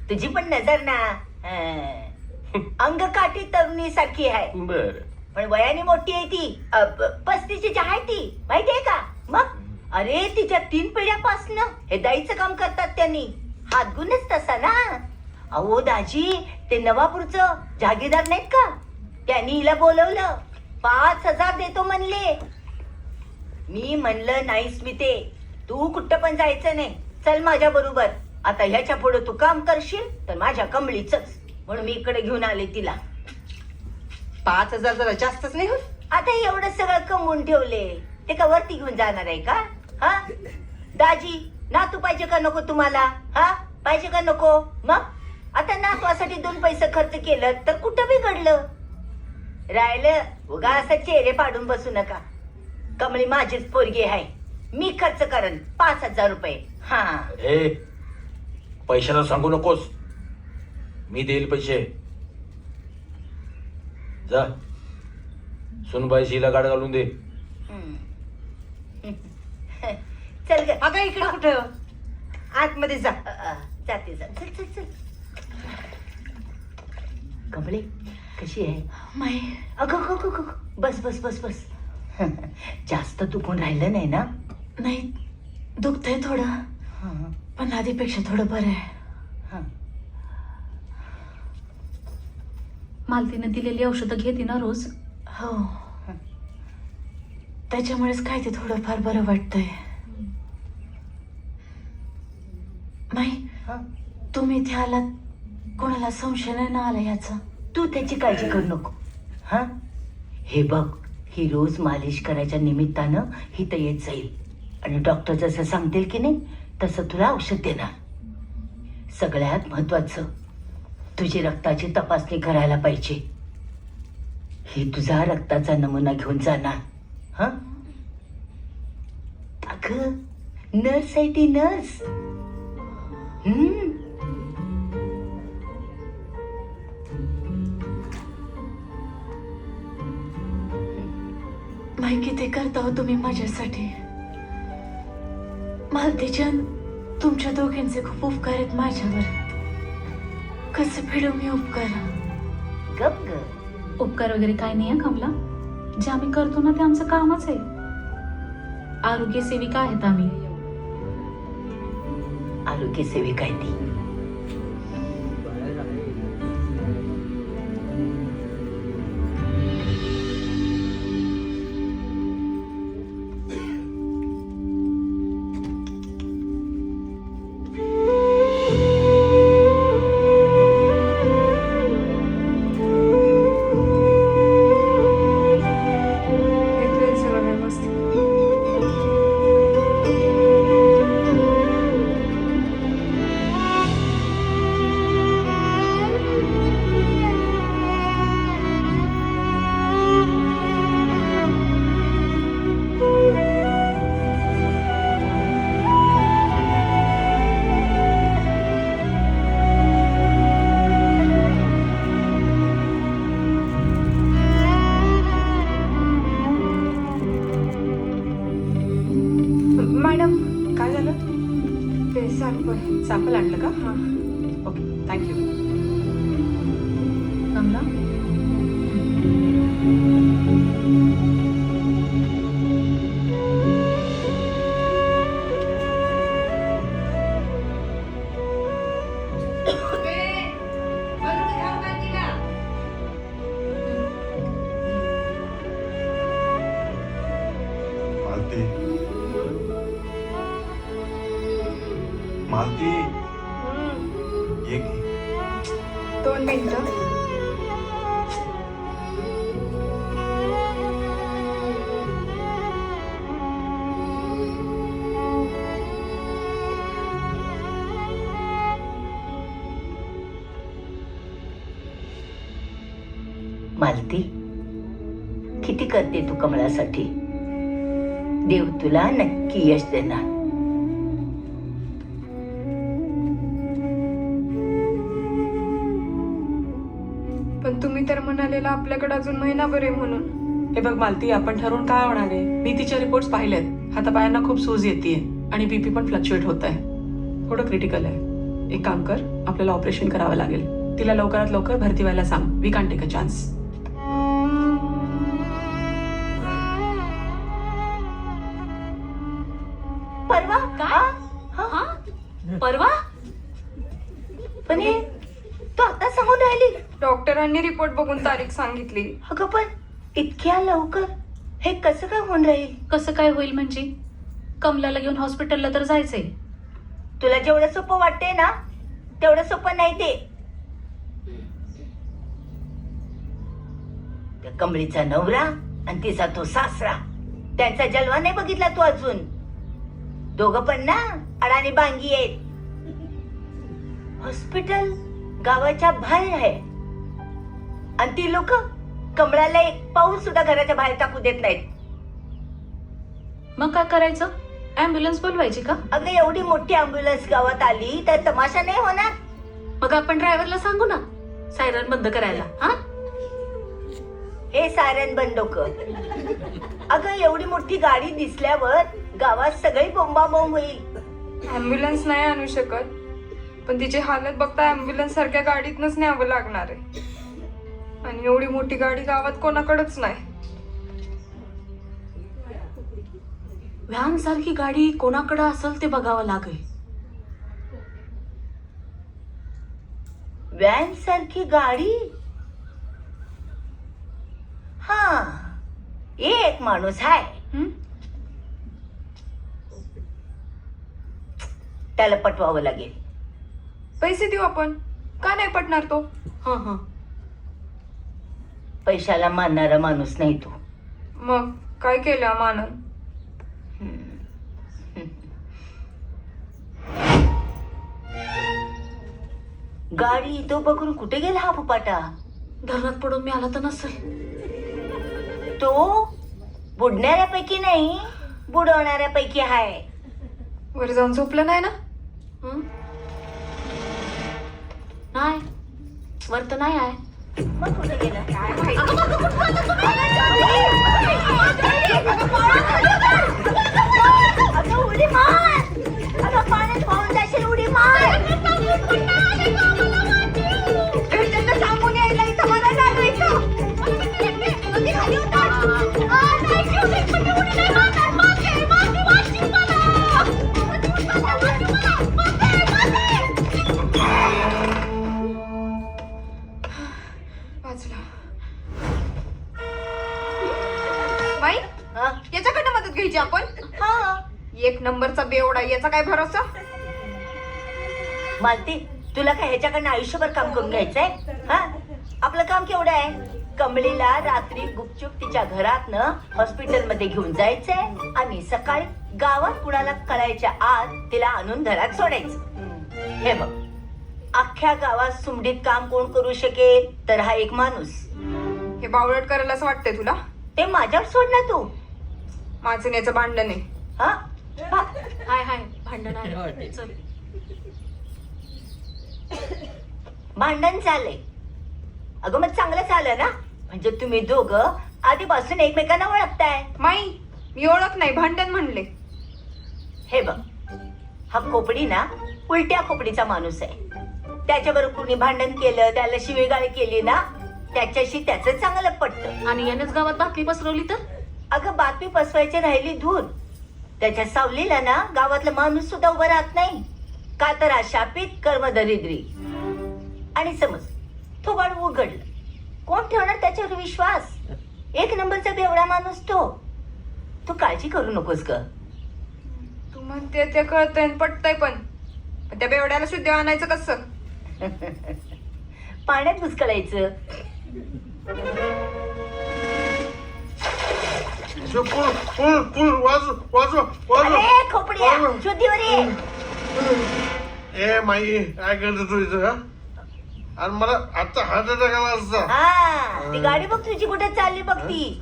तुझी पण नजर ना. अंगकाठी तरुणी सारखी आहे, बर, पण वयाने मोठी आहे ती. 35ची आहे ती, माहितीये का? मग अरे तिच्या 3 पिढ्यापासनं हे दाईचं काम करतात त्यांनी. हातगुणच तसा ना. अहो दाजी, ते नवापूरचं जागीरदार नाहीत का, त्यांनी हिला बोलवलं. 5,000 देतो म्हणले. मी म्हणलं नाही स्मिते, तू कुठं पण जायचं नाही, चल माझ्या बरोबर. आता ह्याच्या पुढे तू काम करशील तर माझ्या कमळीच, म्हणून मी इकडे घेऊन आले तिला. 5,000 जरा जास्तच नाही होत? आता एवढं सगळं कमवून ठेवले, ते का वरती घेऊन जाणार आहे का? हा दाजी, नातू पाहिजे का नको तुम्हाला? हा, पाहिजे का नको? मग आता नातवासाठी 2 पैसे खर्च केलं तर कुठं बिघडलं? राहिलं उगा असं चेहरे पाडून बसू नका. कमळी माझीच पोरगी आहे, मी खर्च करन 5,000 रुपये. हा, हे पैशाला सांगू नकोस, मी देईल पैसे. जा, सुनबाई शीला गाड घालून दे. चल ग. अगं इकडे कुठं? आतमध्ये जा. जाते जा. चल चल चल. कमळे कशी आहे? माई, अगं बस बस बस बस. जास्त दुखून राहिलं नाही ना? नाही, दुखतंय थोडं, पण आधीपेक्षा थोडं बरं आहे. मालतीने दिलेली औषधं घेते ना रोज? हो, त्याच्यामुळेच काय ते थोडंफार बरं वाटतंय. माई, तुम्ही इथे आलात, कोणाला संशय नाही ना आला याचा? तू त्याची काळजी करू नको. हा हे बघ, ही रोज मालिश करायच्या निमित्तानं ही तर येत जाईल आणि डॉक्टर जसं सांगतील की नाही तसं तुला औषध देणार. सगळ्यात महत्वाचं, तुझी रक्ताची तपासणी करायला पाहिजे. ही तुझा रक्ताचा नमुना घेऊन जाणार. हा अगं, नर्स आहे ती, नर्स. माही किती करता हो तुम्ही माझ्यासाठी. मालतीचंद, तुमच्या दोघींचे खूप उपकार आहेत माझ्यावर. कसं फेडू मी उपकार? गप ग. उपकार वगैरे काय नाही आहे कमला. जे आम्ही करतो ना ते आमचं कामच आहे. आरोग्य सेविका आहेत आम्ही. आरोग्य सेविका आहे ती. येतोय सगळं व्यवस्थित. मॅडम, काय झालं? ते सॅम्पल. सॅम्पल आणलं का? हा. Okay, thank you. कमला, मालती, मालती, ये की. 2 मिनिटं. मालती, किती करते तू कमळासाठी. देव तुला नक्की यश देणार. पण तुम्ही तर म्हणालेला आपल्याकडे अजून महिनाभर आहे म्हणून. हे बघ मालती, आपण ठरवून काय होणार आहे. मी तिचे रिपोर्ट्स पाहिलेत. हातापायांना खूप सूज येते आणि बीपी पण फ्लक्च्युएट होत आहे. थोडं क्रिटिकल आहे. एक काम कर, आपल्याला ऑपरेशन करावं लागेल. तिला लवकरात लवकर भरती व्हायला सांग. We can take a chance. परवा परवा? पण हे तू आता सांगून राहिली. डॉक्टरांनी रिपोर्ट बघून तारीख सांगितली. अगं पण इतक्या लवकर हे कसं काय होऊन राहील? कसं काय होईल म्हणजे? कमलाला घेऊन हॉस्पिटलला तर जायचंय. तुला जेवढं सोपं वाटते ना तेवढं सोपं नाही ते. त्या कमळीचा नवरा आणि तिचा तो सासरा, त्यांचा जलवा नाही बघितला तू अजून. दोघं पण ना अडाणी बांगी आहेत. हॉस्पिटल गावाच्या बाहेर आहे आणि ती लोक कमळाला एक पाऊल सुद्धा घराच्या बाहेर टाकू देत नाहीत. मग काय करायचं? ऍम्ब्युलन्स बोलवायची का? अगं, एवढी मोठी अँब्युलन्स गावात आली तर तमाशा नाही होणार. मग आपण ड्रायव्हरला सांगू ना सायरन बंद करायला. हा, हे सायरन बंद कर. अगं, एवढी मोठी गाडी दिसल्यावर गावात सगळी बोंबाबोंब होईल. ऍम्ब्युलन्स नाही आणू शकत, पण तिची हालत बघता ऍम्ब्युलन्स सारख्या गाडीतनच न्यावं लागणार आहे. आणि एवढी मोठी गाडी गावात कोणाकडेच नाही. व्हॅन सारखी गाडी कोणाकडे असेल ते बघावं लागेल. व्हॅन सारखी गाडी? हा, एक माणूस आहे, त्याला पटवावं लागेल. पैसे देऊ आपण, का नाही पटणार तो? हा हा, पैशाला मानणारा माणूस नाही तू. मग काय केलं मानून? गाडी तो बघून कुठे गेला हा फुपाटा? धरणात पडून मी आला तर नसेल. तो बुडणाऱ्यापैकी नाही, बुडवणाऱ्यापैकी आहे. वर जाऊन झोपलं नाही ना? हं? नाही, वर तर नाही आहे. मग कुठे गेला? काय माहिती. अगं उडी मार! अगं पाण्यात वाहून जाशील, उडी मार! घरच्यांना सांगून यायला इथं मला लागायचं. वाचला. बाई, हा? याच्याकडनं मदत घ्यायची आपण. हा. एक नंबरचा बेवडा, याचा काय भरोसा? मालती, तुला काय ह्याच्याकडनं आयुष्यभर काम करून घ्यायचंय? हा? आपलं काम केवढं आहे? कमळीला रात्री गुपचूप तिच्या घरातनं हॉस्पिटलमध्ये घेऊन जायचंय आणि सकाळी गावात कुणाला कळायच्या आत तिला आणून घरात सोडायचं. हे बघ, अख्ख्या गावात सुमडीत काम कोण करू शकेल तर हा एक माणूस. हे बावळट करायला असं वाटतंय तुला? ते माझ्यावर सोड ना तू. माझं आणि याचं भांडण आहे. हा? हाय हाय, भांडण आहे. चल. भांडण झालंय. अगं मग चांगलं झालं ना, म्हणजे तुम्ही दोघं आधीपासून एकमेकांना ओळखताय. माई, मी ओळख नाही, भांडण म्हणले. हे बघ, हा खोपडी ना उलट्या खोपडीचा माणूस आहे. त्याच्याबरोबर कुणी भांडण केलं, त्याला शिवीगाळी केली ना, त्याच्याशी त्याचं चांगलं पटतं. आणि यानेच गावात बातमी पसरवली तर? अगं बातमी पसवायची राहिली दूर, त्याच्या सावलीला ना गावातला माणूस सुद्धा उभा राहत नाही. का तर हा शापित कर्मदरिद्री. आणि समज थोबाड उघडलं, कोण ठेवणार त्याच्यावर विश्वास? एक नंबरचा बेवडा माणूस तो. तू काळजी करू नकोस ग. तू म्हणते ते कळतंय आणि पटतंय, पण त्या बेवड्याला शुद्ध आणायचं कसं? पाण्यात बुचकळायचं. अरे खोपड्या, शुद्धीवर ये. ए माई, काय करतो तू इथं? हा? आणि मला आता हार्ट अटॅक आला असता. हा, ती गाडी बघ तुझी कुठे चालली बघ ती.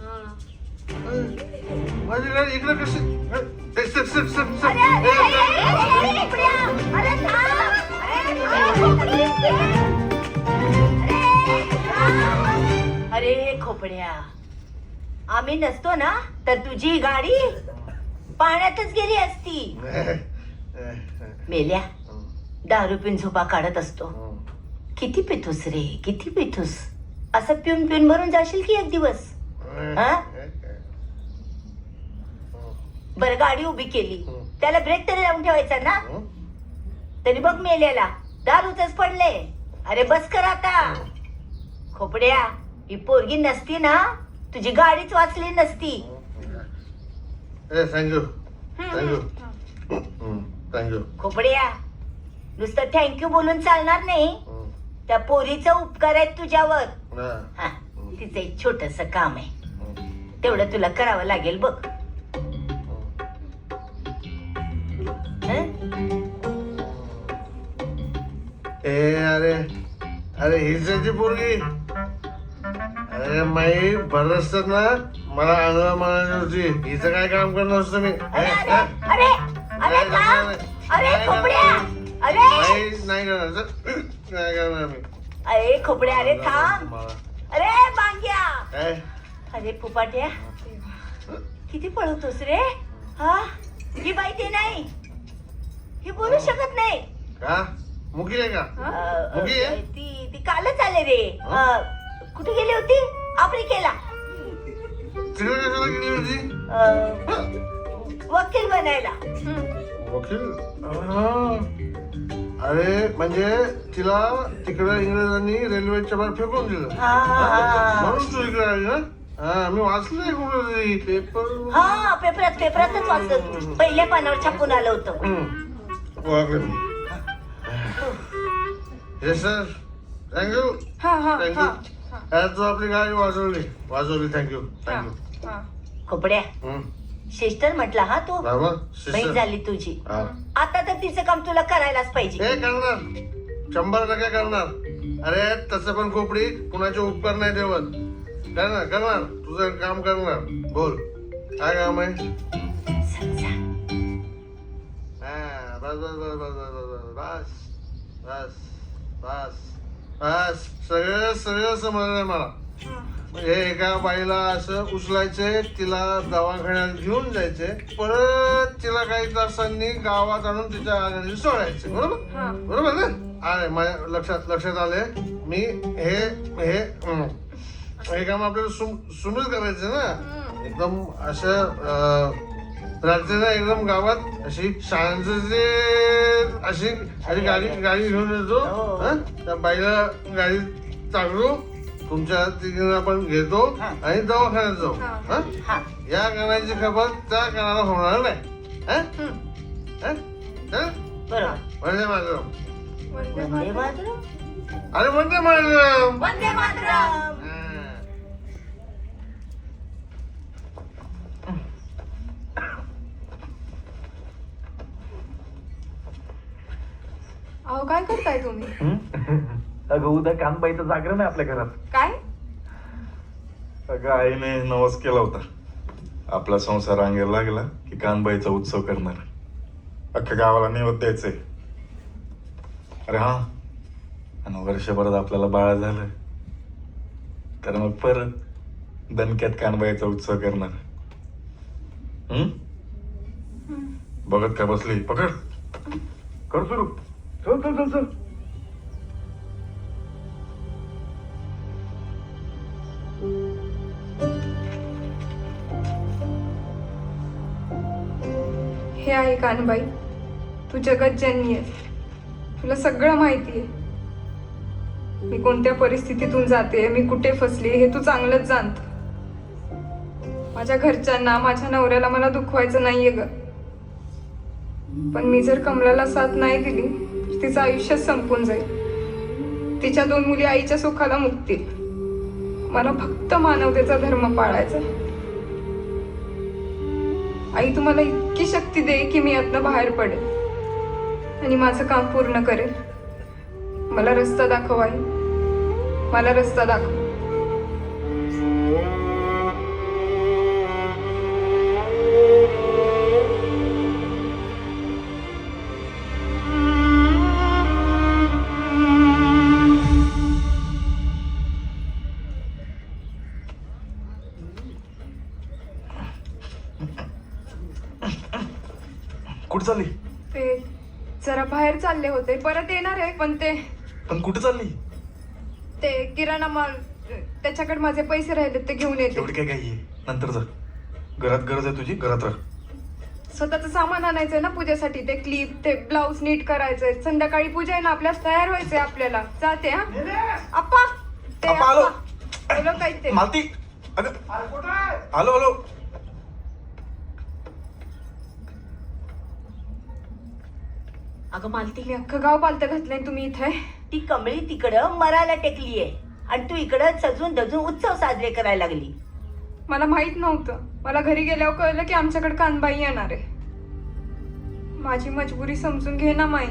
माझी गाडी इकडे कशी? अरे, अरे, अरे, अरे, खोपड्या, अरे थांब. अरे खोपड्या, आम्ही नसतो ना तर तुझी गाडी पाण्यातच गेली असती. मेल्या, दारू पिऊन झोपा काढत असतो. किती पितोस रे, किती पितोस? असं पिऊन पिऊन मरून जाशील की एक दिवस. हा? बरं, गाडी उभी केली, त्याला ब्रेक तरी लावून ठेवायचा ना. तरी बघ मेल्याला दारूच पडले. अरे बस कर आता. खोपड्या, ही पोरगी नसती ना तुझी गाडीच वाचली नसती. Thank you thank you thank you. खोपड्या, नुसतं थँक्यू बोलून चालणार नाही. त्या पोरीचा उपकार आहे तुझ्यावर. हा, तिचं एक छोटस काम आहे, तेवढं तुला करावं लागेल बघ. ए अरे अरे हीच त्याची पोरगी. अरे माई बरसतात ना, मला अंगणा म्हणायची होती. हिचं काय काम करणार असतं मी? अरे अरे अरे थांब. अरे खोपड्या, अरे नाही करणार, नाही करणार मी. अरे खोपड्या, अरे थांब. मला अरे बांग्या, काय? अरे फुपाट्या, किती पळवतोस रे? हा, ही बाई ते नाही, ही बोलू शकत नाही. का मुकी आहे का? मुकी आहे? ती कालच आले रे. कुठे गेली होती? आफ्रिकेला. तिकडे कशाला गेली होती? वकील बनायला. वकील? अरे म्हणजे तिला तिकडे इंग्रजांनी रेल्वेच्या बाहेर फेकून दिलं, म्हणून तू इकडे आली ना? हा, मी वाचलंय कुठे पेपर. हा, पेपरातच वाचलं. पहिल्या पानावर छापून आलं होतं. येस सर, थँक्यू हा हा थँक्यू. हा. तू आपली गाडी वाजवली थँक्यू खोपड्या सिस्टर म्हटला हा तू बरोबर बहीण झाली तुझी हा. आता तर तिचं काम तुला करायलाच पाहिजे हे करणार 100% करणार. अरे तसं पण खोपडी कुणाचे उपकार नाही ठेवत. करणार तुझं काम करणार. बोल काय काम आहे? हा, बस बस बस बस बस बस बस बस बस सगळं समजलंय मला. हे एका बाईला असं उचलायचे, तिला दवाखान्यात घेऊन जायचे, परत तिला काही तासांनी गावात आणून तिच्या घरी सोडायचे. बरोबर बरोबर ना? अरे माझ्या लक्षात आले. मी हे काम आपल्याला सुमित करायचं ना. एकदम असं रात्री ना एकदम गावात अशी शांतते अशी गाडी घेऊन येतो. त्या बाईला गाडी चालू तुमच्या तिघींना आपण घेतो आणि दवाखान्यात जाऊ. या गाण्याची खबर त्या कानाला होणार नाही. वंदे मातरम. वंदे मातरम. अरे वंदे मातरम. वंदे मातरम. अहो काय करताय तुम्ही? अगं उद्या कानबाईचं जागरण आहे आपल्या घरात. काय? अगं आईने नवस केला होता, आपला संसार अंगाला लागला की कानबाईचा उत्सव करणार, अख्ख्या गावाला निवद द्यायचंय. अरे हा, आणि वर्षभरात आपल्याला बाळ झालं तर मग परत दणक्यात कानबाईचा उत्सव करणार. बघत का बसली? पकड, कर सुरू. चल चल चल चल. हे आहे कानबाई, तू जगत जननी आहेस. तुला सगळं माहिती आहे. मी कोणत्या परिस्थितीतून जाते, मी कुठे फसली हे तू चांगलंच जाणत. माझ्या घरच्यांना, माझ्या नवऱ्याला मला दुखवायचं नाहीये ग. पण मी जर कमलाला साथ नाही दिली तर तिचं आयुष्यच संपून जाईल. तिच्या 2 मुली आईच्या सुखाला मुकतील. मला फक्त मानवतेचा धर्म पाळायचा. आई तुम्हाला इतकी शक्ती दे की मी यातनं बाहेर पडेल आणि माझं काम पूर्ण करेल. मला रस्ता दाखव आई, मला रस्ता दाखव. कुठे चालली? ते जरा बाहेर चालले होते, परत येणार आहे. पण कुठे चालली? ते किराणा माल, त्याच्याकडे माझे पैसे राहिले ते घेऊन येते. एवढी काय आहे? नंतर जा. घरात गरज आहे तुझी, घरात राह. स्वतःचं सामान आणायचंय ना पूजेसाठी. ते क्लिप, ते ब्लाऊज नीट करायचंय. संध्याकाळी पूजा आहे ना, आपल्याला तयार व्हायचंय. आपल्याला जाते. हा आप्पा, ते आलो. बोलो काय ते मालती. अगं आलो आलो. अगं मालती, मी अख्खं गाव पालतं घातलंय, तुम्ही इथे. ती कमळी तिकडं मरायला टेकलीये आणि तू इकडं सजून धजून उत्सव साजरे करायला लागली. मला माहित नव्हतं. मला घरी गेल्यावर कळलं की आमच्याकडे कानबाई येणार आहे. माझी मजबुरी समजून घे ना माई.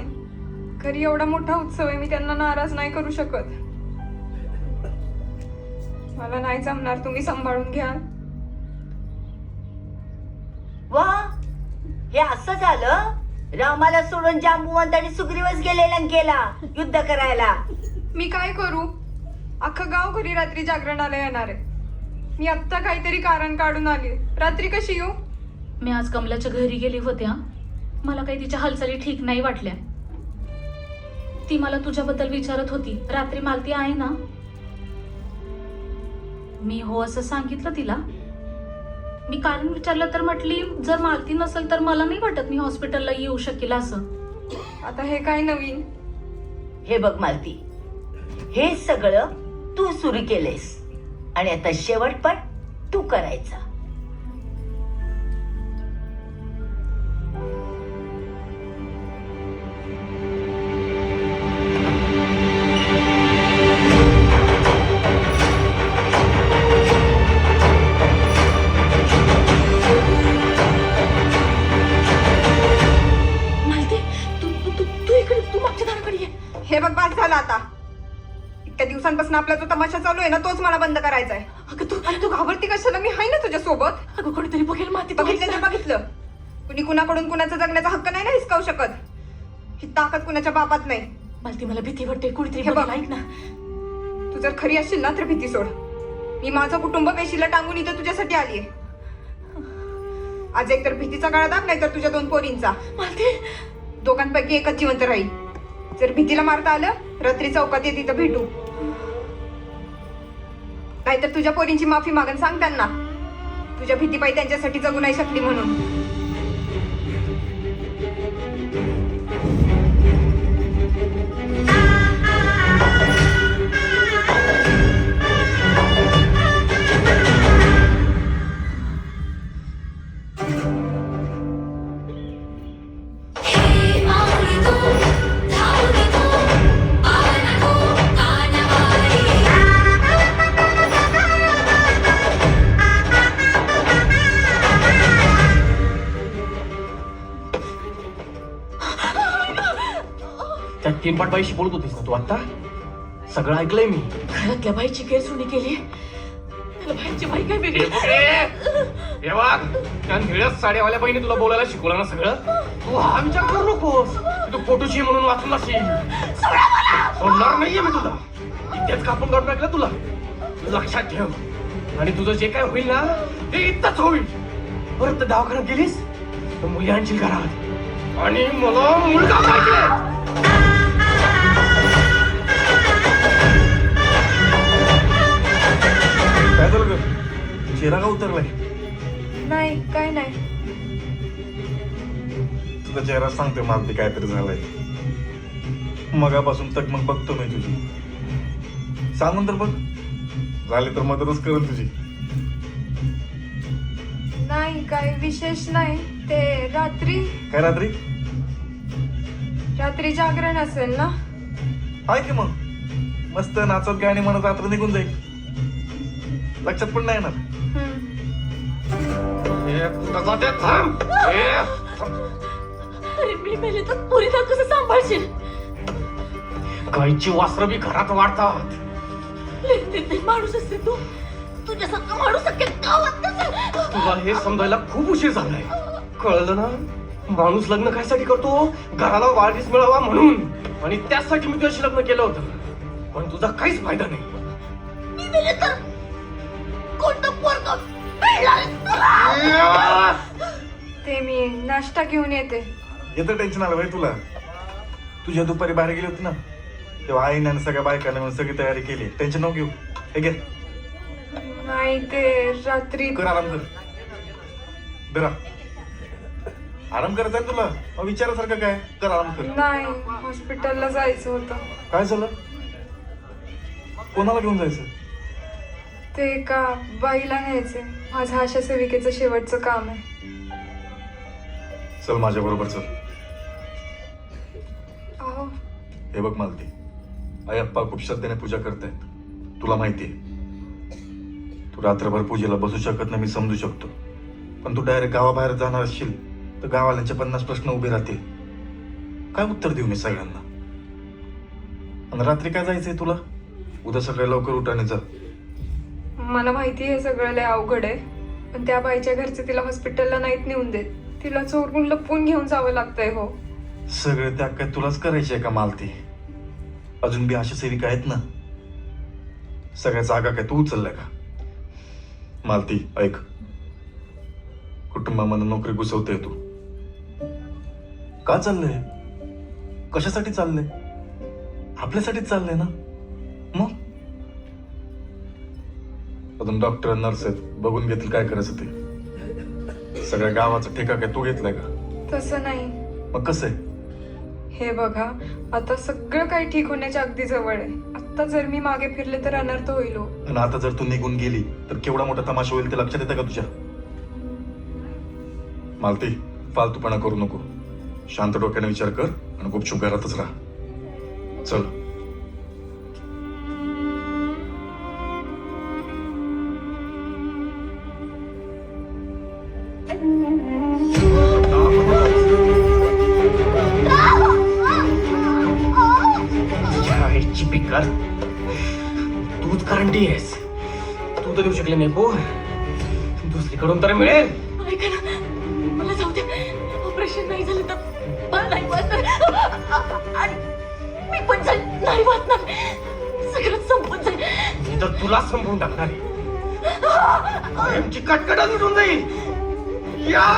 घरी एवढा मोठा उत्सव आहे, मी त्यांना नाराज नाही करू शकत. मला नाही जमणार, तुम्ही सांभाळून घ्या. वा, हे असं झालं. रामाला सोडून जांबुवंत आणि सुग्रीवच गेले लंकेला युद्ध करायला. मी काय करू? अख्खं गाव घरी रात्री जागरणाला येणार आहे. मी आत्ता काहीतरी कारण काढून आली. रात्री कशी येऊ? मी आज कमलाच्या घरी गेले होते. मला काही तिच्या हालचाली ठीक नाही वाटल्या. ती मला तुझ्याबद्दल विचारत होती. रात्री मालती आहे ना? मी हो असं सांगितलं तिला. मी कारण विचारलं तर म्हटली जर मालती नसेल तर मला नाही वाटत मी हॉस्पिटलला येऊ शकेल असं. आता हे काय नवीन? हे बघ मालती, हे सगळं तू सुरू केलेस आणि आता शेवट पण तू करायचा. आपला जो तमाशा चालू आहे ना तोच मला बंद करायचा आहे. अगं तू घाबरती कशाला? मी आहे ना तुझ्या सोबत. अगं कोणीतरी बघेल माती बघितलं तर बघितलं. कुणी कुणाकडून कुणाचा जगण्याचा हक्क नाही ना हिसकावू शकत. ही ताकद कुणाच्या बापात नाही. मालती मला भीती वाटते. कुणीतरी हे बघ. बघेल, ऐक ना. तू जर खरी असशील ना तर भीती सोड. मी माझं कुटुंब वेशीला टांगून इथं तुझ्यासाठी आलीये. आज एक तर भीतीचा काळा दाब, नाही तर तुझ्या 2 पोरींचा. मालती दोघांपैकी एकच जिवंत राहील. जर भीतीला मारता आलं रात्री चौकात ये, तिथं भेटू. नाहीतर तुझ्या पोरींची माफी मागन सांग त्यांना. तुझ्या भीतीपायी त्यांच्यासाठी जगू नाही शकली म्हणून. हे माऊली तू धावली तू आला तू कानवारी त्या तीनपाट बाईशी बोलत होतीस ना तू आता? सगळं ऐकलंय मी. घरातल्या बाईची गैरसोनी केली. त्याला बाईची बाई काय वेगळी. हे बघ, त्या निळ्या साड्यावाल्या बाईने तुला बोलायला शिकवलं ना सगळं. तू हा विचार करू नकोस. तू पोटूची म्हणून वाचून असेल. सोडणार नाहीये मी तुला. इथेच कापून काढून टाकलं तुला. लक्षात ठेव. आणि तुझं जे काय होईल ना ते इथंच होईल. परत दवाखान्यात गेलीस तर मुली आणशील घरात. आणि मला मुलगा पाहिजे. काय झालं ग? चेहरा का उतरलाय? नाही काय नाही. तुझा चेहरा सांगते मालती काहीतरी झालंय. मगापासून तक मग बघतो मी तुझी. सांगून तर बघ. झाले तर मदतच करेल तुझी. नाही काय विशेष नाही. ते रात्री काय रात्री? रात्री जागरण असेल ना. आहे की मग. मस्त नाचत गाणी म्हणत रात्र निघून जाईल. लक्षात पण नाही येणार. अरे मी मेले तर पोरीला कसं सांभाळशील? गाईची वासरं बी घरात वाढतात. माणूस असते तू. तुझ्यासारखं माणूस अख्ख्या गावात नसेल. तुला हे समजायला खूप उशीर झालाय. कळलं ना? माणूस लग्न कायसाठी करतो? घराला वाढदिवस मिळावा म्हणून. आणि त्यासाठी मी तुझ्याशी लग्न केलं होतं. पण तुझा काहीच फायदा नाही. मी मेले तर कोणतं पोरगं मिळणार तुला? ते मी नाश्ता घेऊन येते. येतं टेन्शन आलं भाई तुला. तुझ्या दुपारी बाहेर गेली होती ना तेव्हा आईने आणि सगळ्या बायकांनी म्हणून सगळी तयारी केली. टेन्शन नको घेऊ. हे घे. नाही ते रात्री कर आराम कर. बरा आराम करायचा आहे तुला? मग विचारासारखं काय? कर आराम कर. नाही हॉस्पिटलला जायचं होतं. काय झालं? कोणाला घेऊन जायचं? ते एका बाईला न्यायचे. माझं आशा सेविकेचं शेवटचं काम आहे. चल माझ्या बरोबर चल. अहो हे बघ मालती, आई अप्पा खूप श्रद्धेने पूजा करतायत. तुला माहितीये तू रात्रभर पूजेला बसू शकत नाही, मी समजू शकतो. पण तू डायरेक्ट गावाबाहेर जाणार असशील तर गावाल्यांचे 50 प्रश्न उभे राहतील. काय उत्तर देऊ मी सगळ्यांना? आणि रात्री काय जायचंय तुला? उद्या सकाळी लवकर उठाने जा. मला माहिती आहे सगळं लय अवघड आहे. पण त्या बाईच्या घरचे तिला हॉस्पिटलला नाहीत नेऊन देत. तिला चोरून लपवून घेऊन जावं लागतंय. हो सगळे त्याग काय तुलाच करायचे आहे का मालती? अजून बी अशा सेविका आहेत ना. सगळ्या जागा काय तू उचललाय का? मालती ऐक, कुटुंबामध्ये नोकरी घुसवते तू. का चाललंय? कशासाठी चाललंय? आपल्यासाठीच चाललंय ना. मग अजून डॉक्टर नर्स आहेत, बघून घेतील काय करायचं ते. सगळ्या गावाचा ठेका काय तू घेतलाय का? तसं नाही. मग कसं आहे? हे बघा आता सगळं काही ठीक होण्याच्या अगदी जवळ आहे. आता जर मी मागे फिरले तर अनर्थ होईल. आणि आता जर तू निघून गेली तर केवढा मोठा तमाशा होईल ते लक्षात येतं का तुझ्या? मालती फालतूपणा करू नको. शांत डोक्याने विचार कर आणि गुपचूप घरातच राहा. चल. तूच करंटी आहेस. तू तर देऊ शकले नाही पोर, दुसरीकडून तर मिळेल. ऐका ना, मला जाऊ दे. ऑपरेशन नाही झालं तर मला नाही वाचणार. आणि मी पण नाही वाचणार. सगळं संपून जाईल. मी तर तुला संपवून टाकणार आहे. आमची कटकटच उठून जाईल. या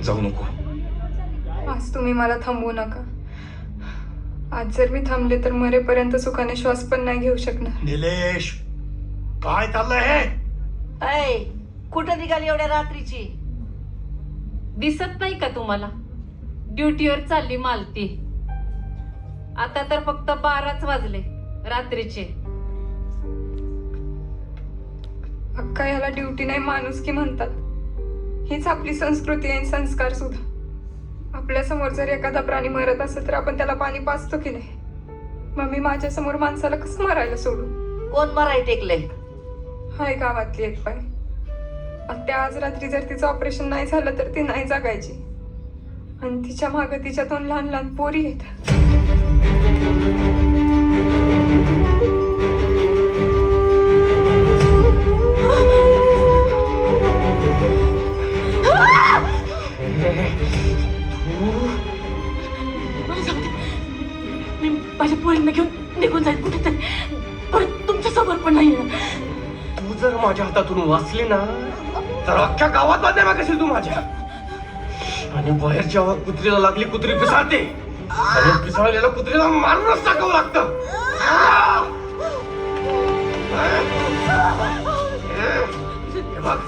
जाऊ नको. आज तुम्ही मला थांबवू नका. आज जर मी थांबले तर मरेपर्यंत सुखाने श्वास पण नाही घेऊ शकणार. निलेश, काय चाललंय हे? ऐ, कुठं निघाली एवढ्या रात्रीची? दिसत नाही का तुम्हाला? ड्युटीवर चालली मालती. आता तर फक्त 12च वाजले रात्रीचे. अक्का, याला ड्युटी नाही माणुसकी म्हणतात. हीच आपली संस्कृती आणि संस्कार सुद्धा. आपल्या समोर जर एखादा प्राणी मरत असेल तर आपण त्याला पाणी पाजतो की नाही? मग मी माझ्या समोर माणसाला कसं मरायला सोडू? कोण मराय टेकलंय? हाय गावातली एक बाई. आत्या, आज रात्री जर तिचं ऑपरेशन नाही झालं तर ती नाही जगायची. आणि तिच्या मागं तिच्या 2 लहान लहान पोरी आहेत. मी माझ्या पोरींना घेऊन निघून जाईल कुठेतरी. परत तुमच्या समोर पण नाही येणार. तू जर माझ्या हातातून वाचली ना तर अख्ख्या गावात बांधण्या कशी तू माझ्या. आणि बाहेर जेव्हा कुत्रीला लागली, कुत्री पिसाळते. आणि पिसाळलेल्या कुत्रीला मारूनच टाकावं लागतं. हे बघ,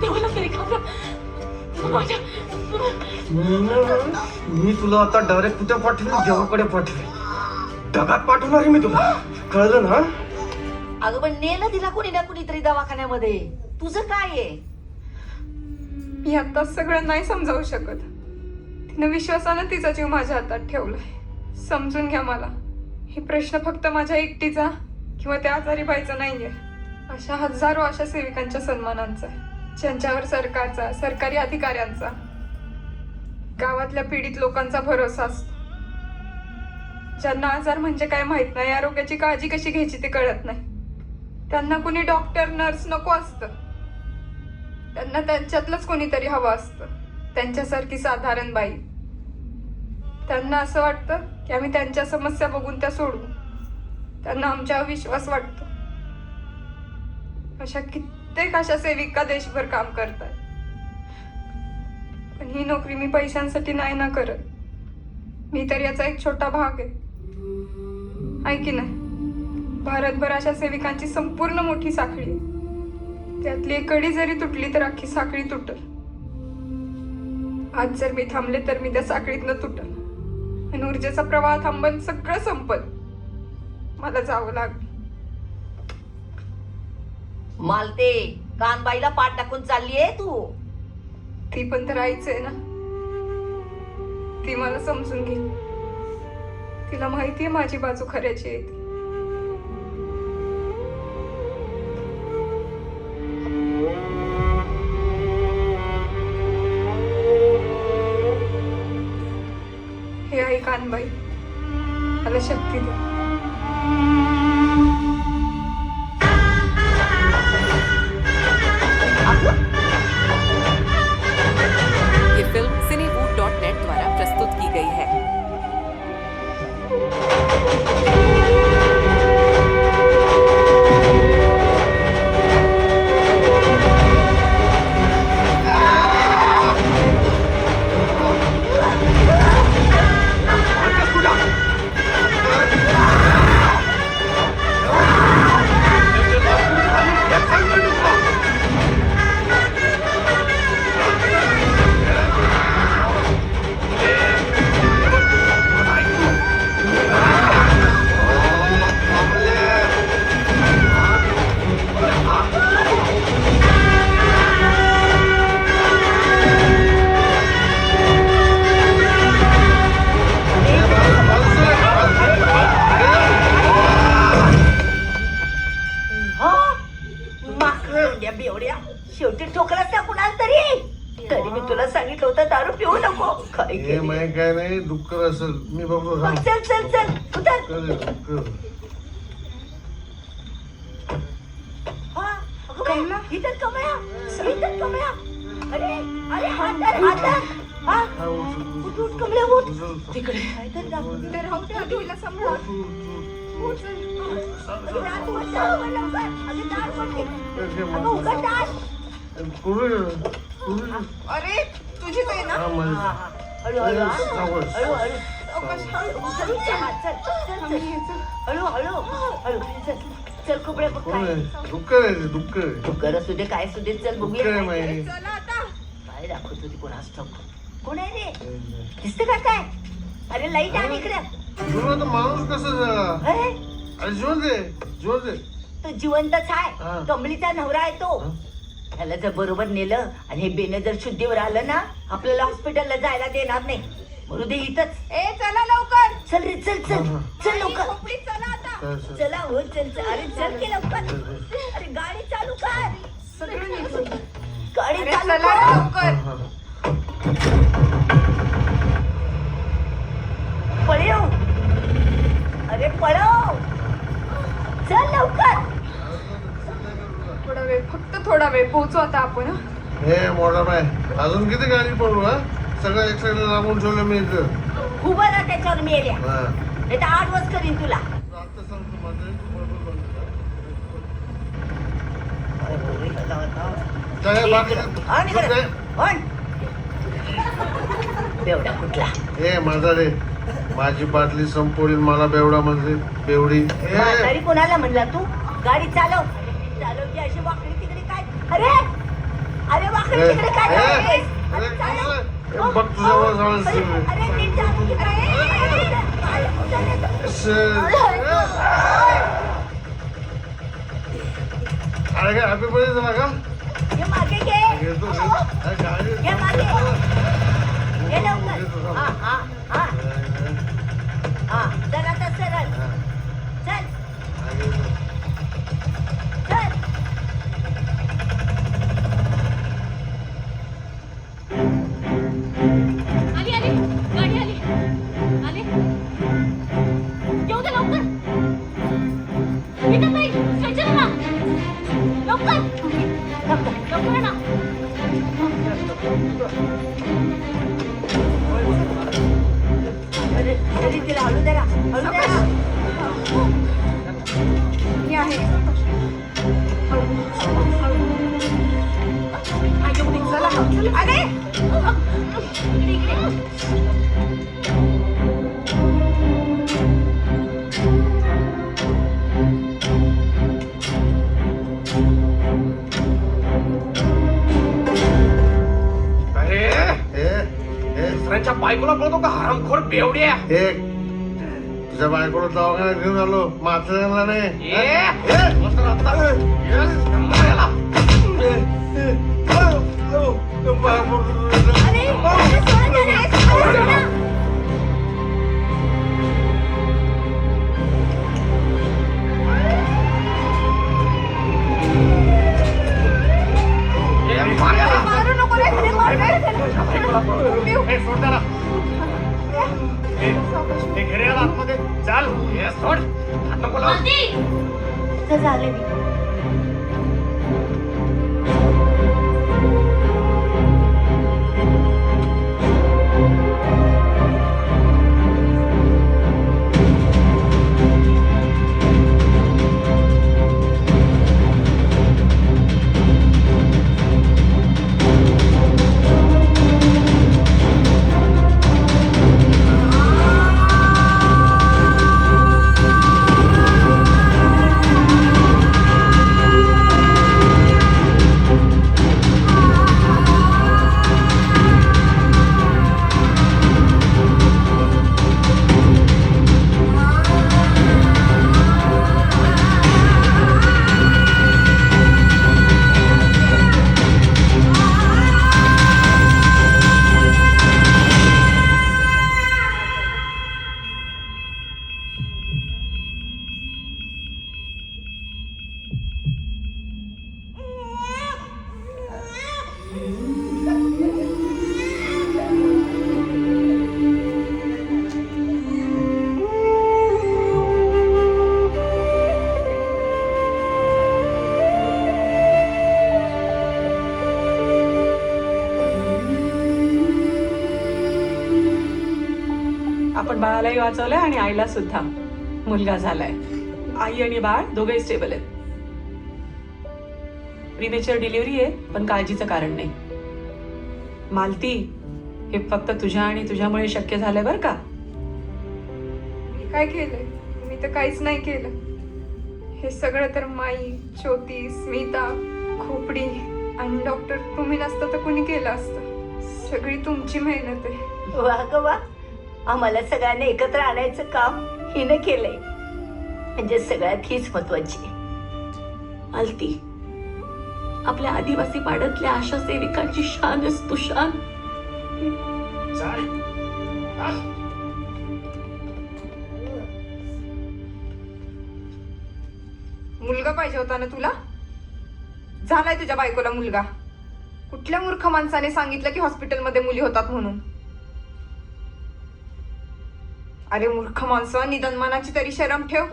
देवाला तरी घाबरा. माझ्या मी तुला आता डायरेक्ट कुठे पाठवेल? देवाकडे पाठवेल. ढगात पाठवणार आहे मी तुला, कळलं ना? अगं पण नेलं तिला कोणी ना कुणीतरी दवाखान्यामध्ये. तुझं काय आहे? मी आता सगळं नाही समजावू शकत. तिनं विश्वासानं तिचा जीव माझ्या हातात ठेवलाय. समजून घ्या मला. हे प्रश्न फक्त माझ्या एकटीचा किंवा त्या आजारी बाईचा नाहीये. अशा हजारो अशा सेविकांच्या सन्मानांचा आहे, ज्यांच्यावर सरकारचा, सरकारी अधिकाऱ्यांचा, गावातल्या पीडित लोकांचा भरोसा असतो. ज्यांना आजार म्हणजे काय माहित नाही, आरोग्याची काळजी कशी घ्यायची ते कळत नाही. त्यांना कोणी डॉक्टर, नर्स नको असतं. त्यांना त्यांच्यातलंच कोणीतरी हवं असतं, त्यांच्यासारखी साधारण बाई. त्यांना असं वाटतं की आम्ही त्यांच्या समस्या बघून त्या सोडू. त्यांना आमच्यावर विश्वास वाटतो. अशा कित्येक अशा सेविका देशभर काम करतात. पण ही नोकरी मी पैशांसाठी नाही ना करत. मी तर याचा एक छोटा भाग आहे. आहे की नाही? भारतभर अशा सेविकांची संपूर्ण मोठी साखळी आहे. त्यातली एक कडी जरी तुटली तर अख्खी साखळी तुटल. आज जर मी थांबले तर मी त्या साखळीतनं तुटल. आणि ऊर्जेचा प्रवाह थांबन, सगळं संपल. मला जावं लागलं. मालते, कानबाईला पाठ टाकून चाललीये तू. ती पण तर आईच आहे ना. ती मला समजून घेईल. तिला माहितीये माझी बाजू खऱ्याची आहे ती. हे आई कानबाई, मला शक्ती दे. ये फिल्म cinewood.net द्वारा प्रस्तुत की गई है. मार्कस कुठं? शेवटी ठोकलाच ना कुणाला तरी मी तुला सांगितलं होतं दारू पिऊ नको. काय हे केली? माहिती काय नाही डुक्कर असेल मी बघतो मग चल चल चल उतर. डुक्कर हा, अगं बाई, इथं कमळा. अरे अरे हातात. हा, उठ उठ कमळा उठ. तिकडे काय तर दाखव. ते राहू दे, आधी हिला सांभाळ. अगं, दार उघड, लवकर. अगं, दार उघड. अगं, उघड दार. अरे तुझीच आहे ना. हळू हळू हळू हळू. हळू चल खोबड्या बघ काय डुक्कर असू दे काय असू दे चल बघूया चला आता. काय दाखवत होती कोणास ठाऊक. कोण आहे रे दिसत का काय. अरे लाईट आण इकडे. माणूस कसं अरे जिवंत आहे तो जिवंतच आहे. हा. कमलीचा नवरा आहे तो. त्याला जर बरोबर नेलं आणि हे बेन जर शुद्धीवर आलं ना आपल्याला हॉस्पिटलला जायला देणार नाही. म्हणून दे इथंच. ए चला लवकर. चल रे चल चल चल लवकर. खोपडी चला आता. चला हो चल चल. अरे चल की लवकर. अरे गाडी चालू कर. सगळं नीट होईल. गाडी अरे चालू चला कर. लवकर. पळव. अरे पळव. चल लवकर. थोडा वेळ, फक्त थोडा वेळ, पोहोचू आता आपण. हं? हे मोठा बाय अजून किती गाडी पडू हा सगळं एक साईडला लागून ठेवलं मी इथं. उभं राहा त्याच्यावर मेल्या. हा. नाही तर 8 वर्ष करीन तुला. आता सांगतो माझं तू बरोबर बोलतो. काय बाकी आण इकडे. आण. बेवडा कुठला. हे माझा रे माझी बाटली संपवली मला बेवडा म्हणजे बेवडी म्हातारी कोणाला म्हणला तू. गाडी चालव. चालवची अशी वाकडी तिकडे काय. अरे अरे वाकडी तिकडे काय करतेस? अरे चालव. बघ तुझ्यावर झालं अरे अरे नीट चालव की. अरे अरे काय हॅपी बर्थडे झाला का हे मागे घे. घेतो गाडी ये मागे. ये लवकर. हा हा हा हा चल आता सरळ. चल चल. आली आली गाडी आली आली येऊ दे लवकर. इथं काही स्ट्रेचर ना लवकर लवकर ना. अरे तरी तिला हळू जरा हळू जरा. मी आहे. चला. अरे इकडे इकडे. अरे हे हे दुसऱ्यांच्या बायकोला बोलतो का हरामखोर बेवड्या. हे तुझ्या बायकोला दवाखान्यात घेऊन आलो माथ्याला नाही ए, मस्त आता. Yes, नंबराला. अरे अरे सोडा त्याला. अरे सोडा. ए, मारायला. मारू नको रे. अरे मारू रे. ए, सोड त्याला. ए, घरी आला आतमध्ये. चाल. ए, सोड. हात नको लावू. मालती तर झाले मी. पण बाळालाही वाचवलंय आणि आईला सुद्धा मुलगा झालाय. आई आणि बाळ दोघेही स्टेबल आहेत. प्रीमेच्युअर डिलिव्हरी आहे, पण काळजीचं कारण नाही. मालती, हे फक्त तुझ्या आणि तुझ्यामुळे शक्य झालंय बरं का. मी काय केलंय? मी तर काहीच नाही केलं. हे सगळं तर माई, ज्योती, स्मिता, खोपडी आणि डॉक्टर तुम्ही नसतं तर कुणी केलं असतं. सगळी तुमची मेहनत आहे. वा ग वा, आम्हाला सगळ्यांना एकत्र आणायचं काम हिनं केलंय, म्हणजे सगळ्यात हीच महत्वाची. मालती, आपल्या आदिवासी पाड्यातल्या आशा सेविकांची शान आहेस तू, शान. मुलगा पाहिजे होता ना तुला? झालाय तुझ्या बायकोला मुलगा. कुठल्या मूर्ख माणसाने सांगितलं की हॉस्पिटलमध्ये मुली होतात म्हणून? अरे मूर्ख माणसं, निदान मनाची तरी शरम ठेव.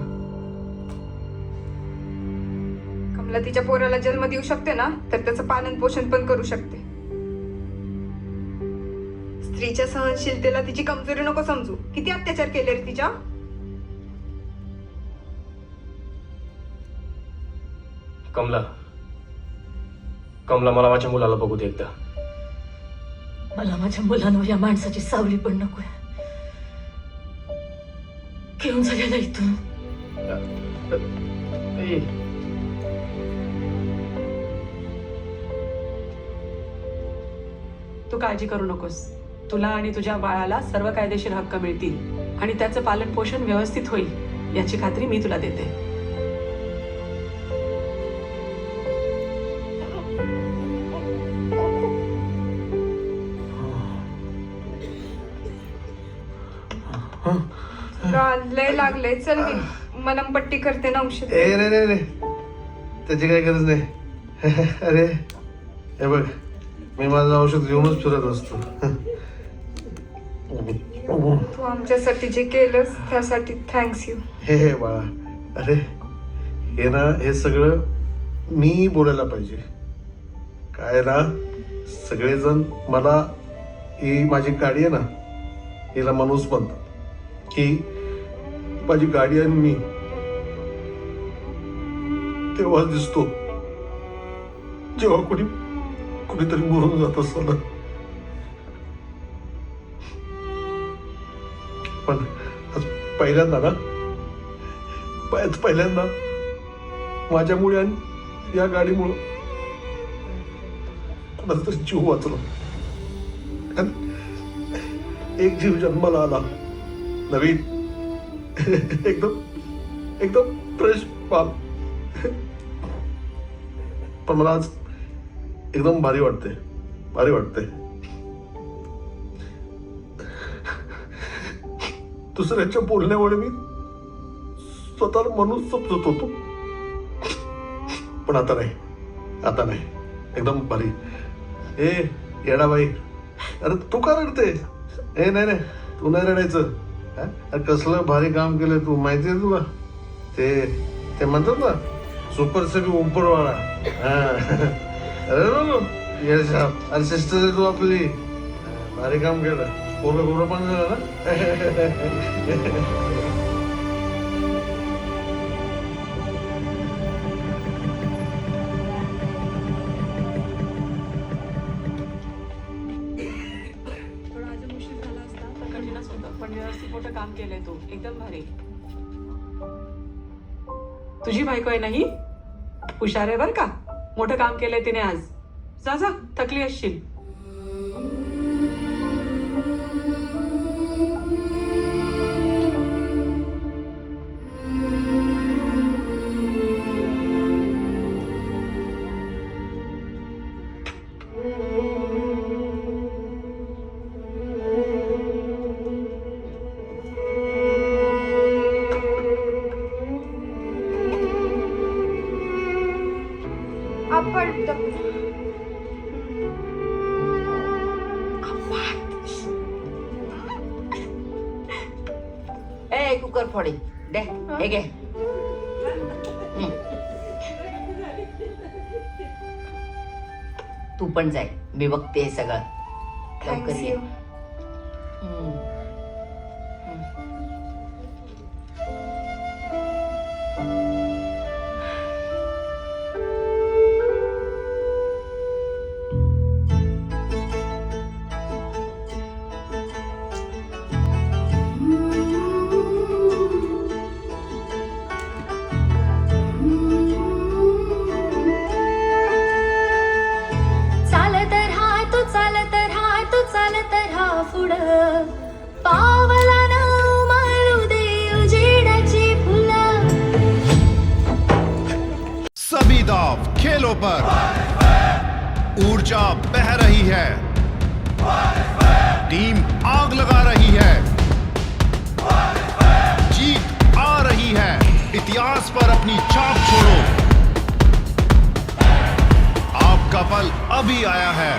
कमला तिच्या पोराला जन्म देऊ शकते ना, तर त्याचं पालन पोषण पण करू शकते. स्त्रीच्या सहनशीलतेला तिची कमजोरी नको समजू. किती अत्याचार केले रे तिच्या. कमला, कमला, मला माझ्या मुलाला बघू दे एकदा. मला माझ्या मुलांवर या माणसाची सावली पण नकोय. घेऊन झालेला इथून. ए, तू काळजी करू नकोस. तुला आणि तुझ्या बाळाला सर्व कायदेशीर हक्क मिळतील आणि त्याचं पालन पोषण व्यवस्थित होईल याची खात्री मी तुला देते. लय लागले. चल मी मलमपट्टी करते ना, औषध. नाही, त्याची काही गरज नाही. अरे हे बघ, मी माझं औषध घेऊनच फिरत असतो. तू आमच्यासाठी जे केलंस त्यासाठी थँक्स यू. हे बाळा, अरे हे ना, हे सगळं मी बोलायला पाहिजे. काय ना, सगळेजण मला, ही माझी गाडी आहे ना, हिला माणूस म्हणतात. की माझी गाडी आणि मी तेव्हा दिसतो जेव्हा कुणीतरी मरून जात असताना. पण आज पहिल्यांदा माझ्यामुळे आणि या गाडीमुळं कोणाचा तरी जीव वाचला. एक जीव जन्माला आला, नवीन, एकदम फ्रेश पाल. पण मला आज एकदम भारी वाटते. दुसऱ्याच्या बोलण्यामुळे मी स्वतःला म्हणून समजत होतो, पण आता नाही. एकदम भारी. ए येडाबाई, अरे तू का रडते? ए नाही, तू नाही रडायचं. अरे कसलं भारी काम केलं तू, माहिती आहे तुला? ते म्हणतात ना, सुपर से भी ऊपर वाला. अरे यश, अरे सिस्टर आहे तू आपली. भारी काम केलं. पोरं पण झालं ना. पण व्यवस्थित मोठं काम केलंय तू, एकदम भारी. तुझी बायको आहे नाही, हुशार आहे बर का. मोठं काम केलंय तिने आज. जा, थकली असशील. ए कुकर फोडी दे, हे घे. तू पण जाय, मी बघते हे सगळं. लवकर ये. Thanks you. पुढं पावलानं उमळू दे उजेडाची फुलं. सभी दाव खेलों पर ऊर्जा बह रही है, टीम आग लगा रही है, जीत आ रही है, इतिहास पर अपनी छाप छोड़ो, आपका पल अभी आया है.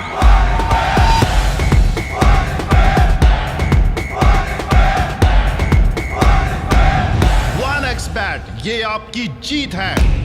OneXBet, ये आपकी जीत है.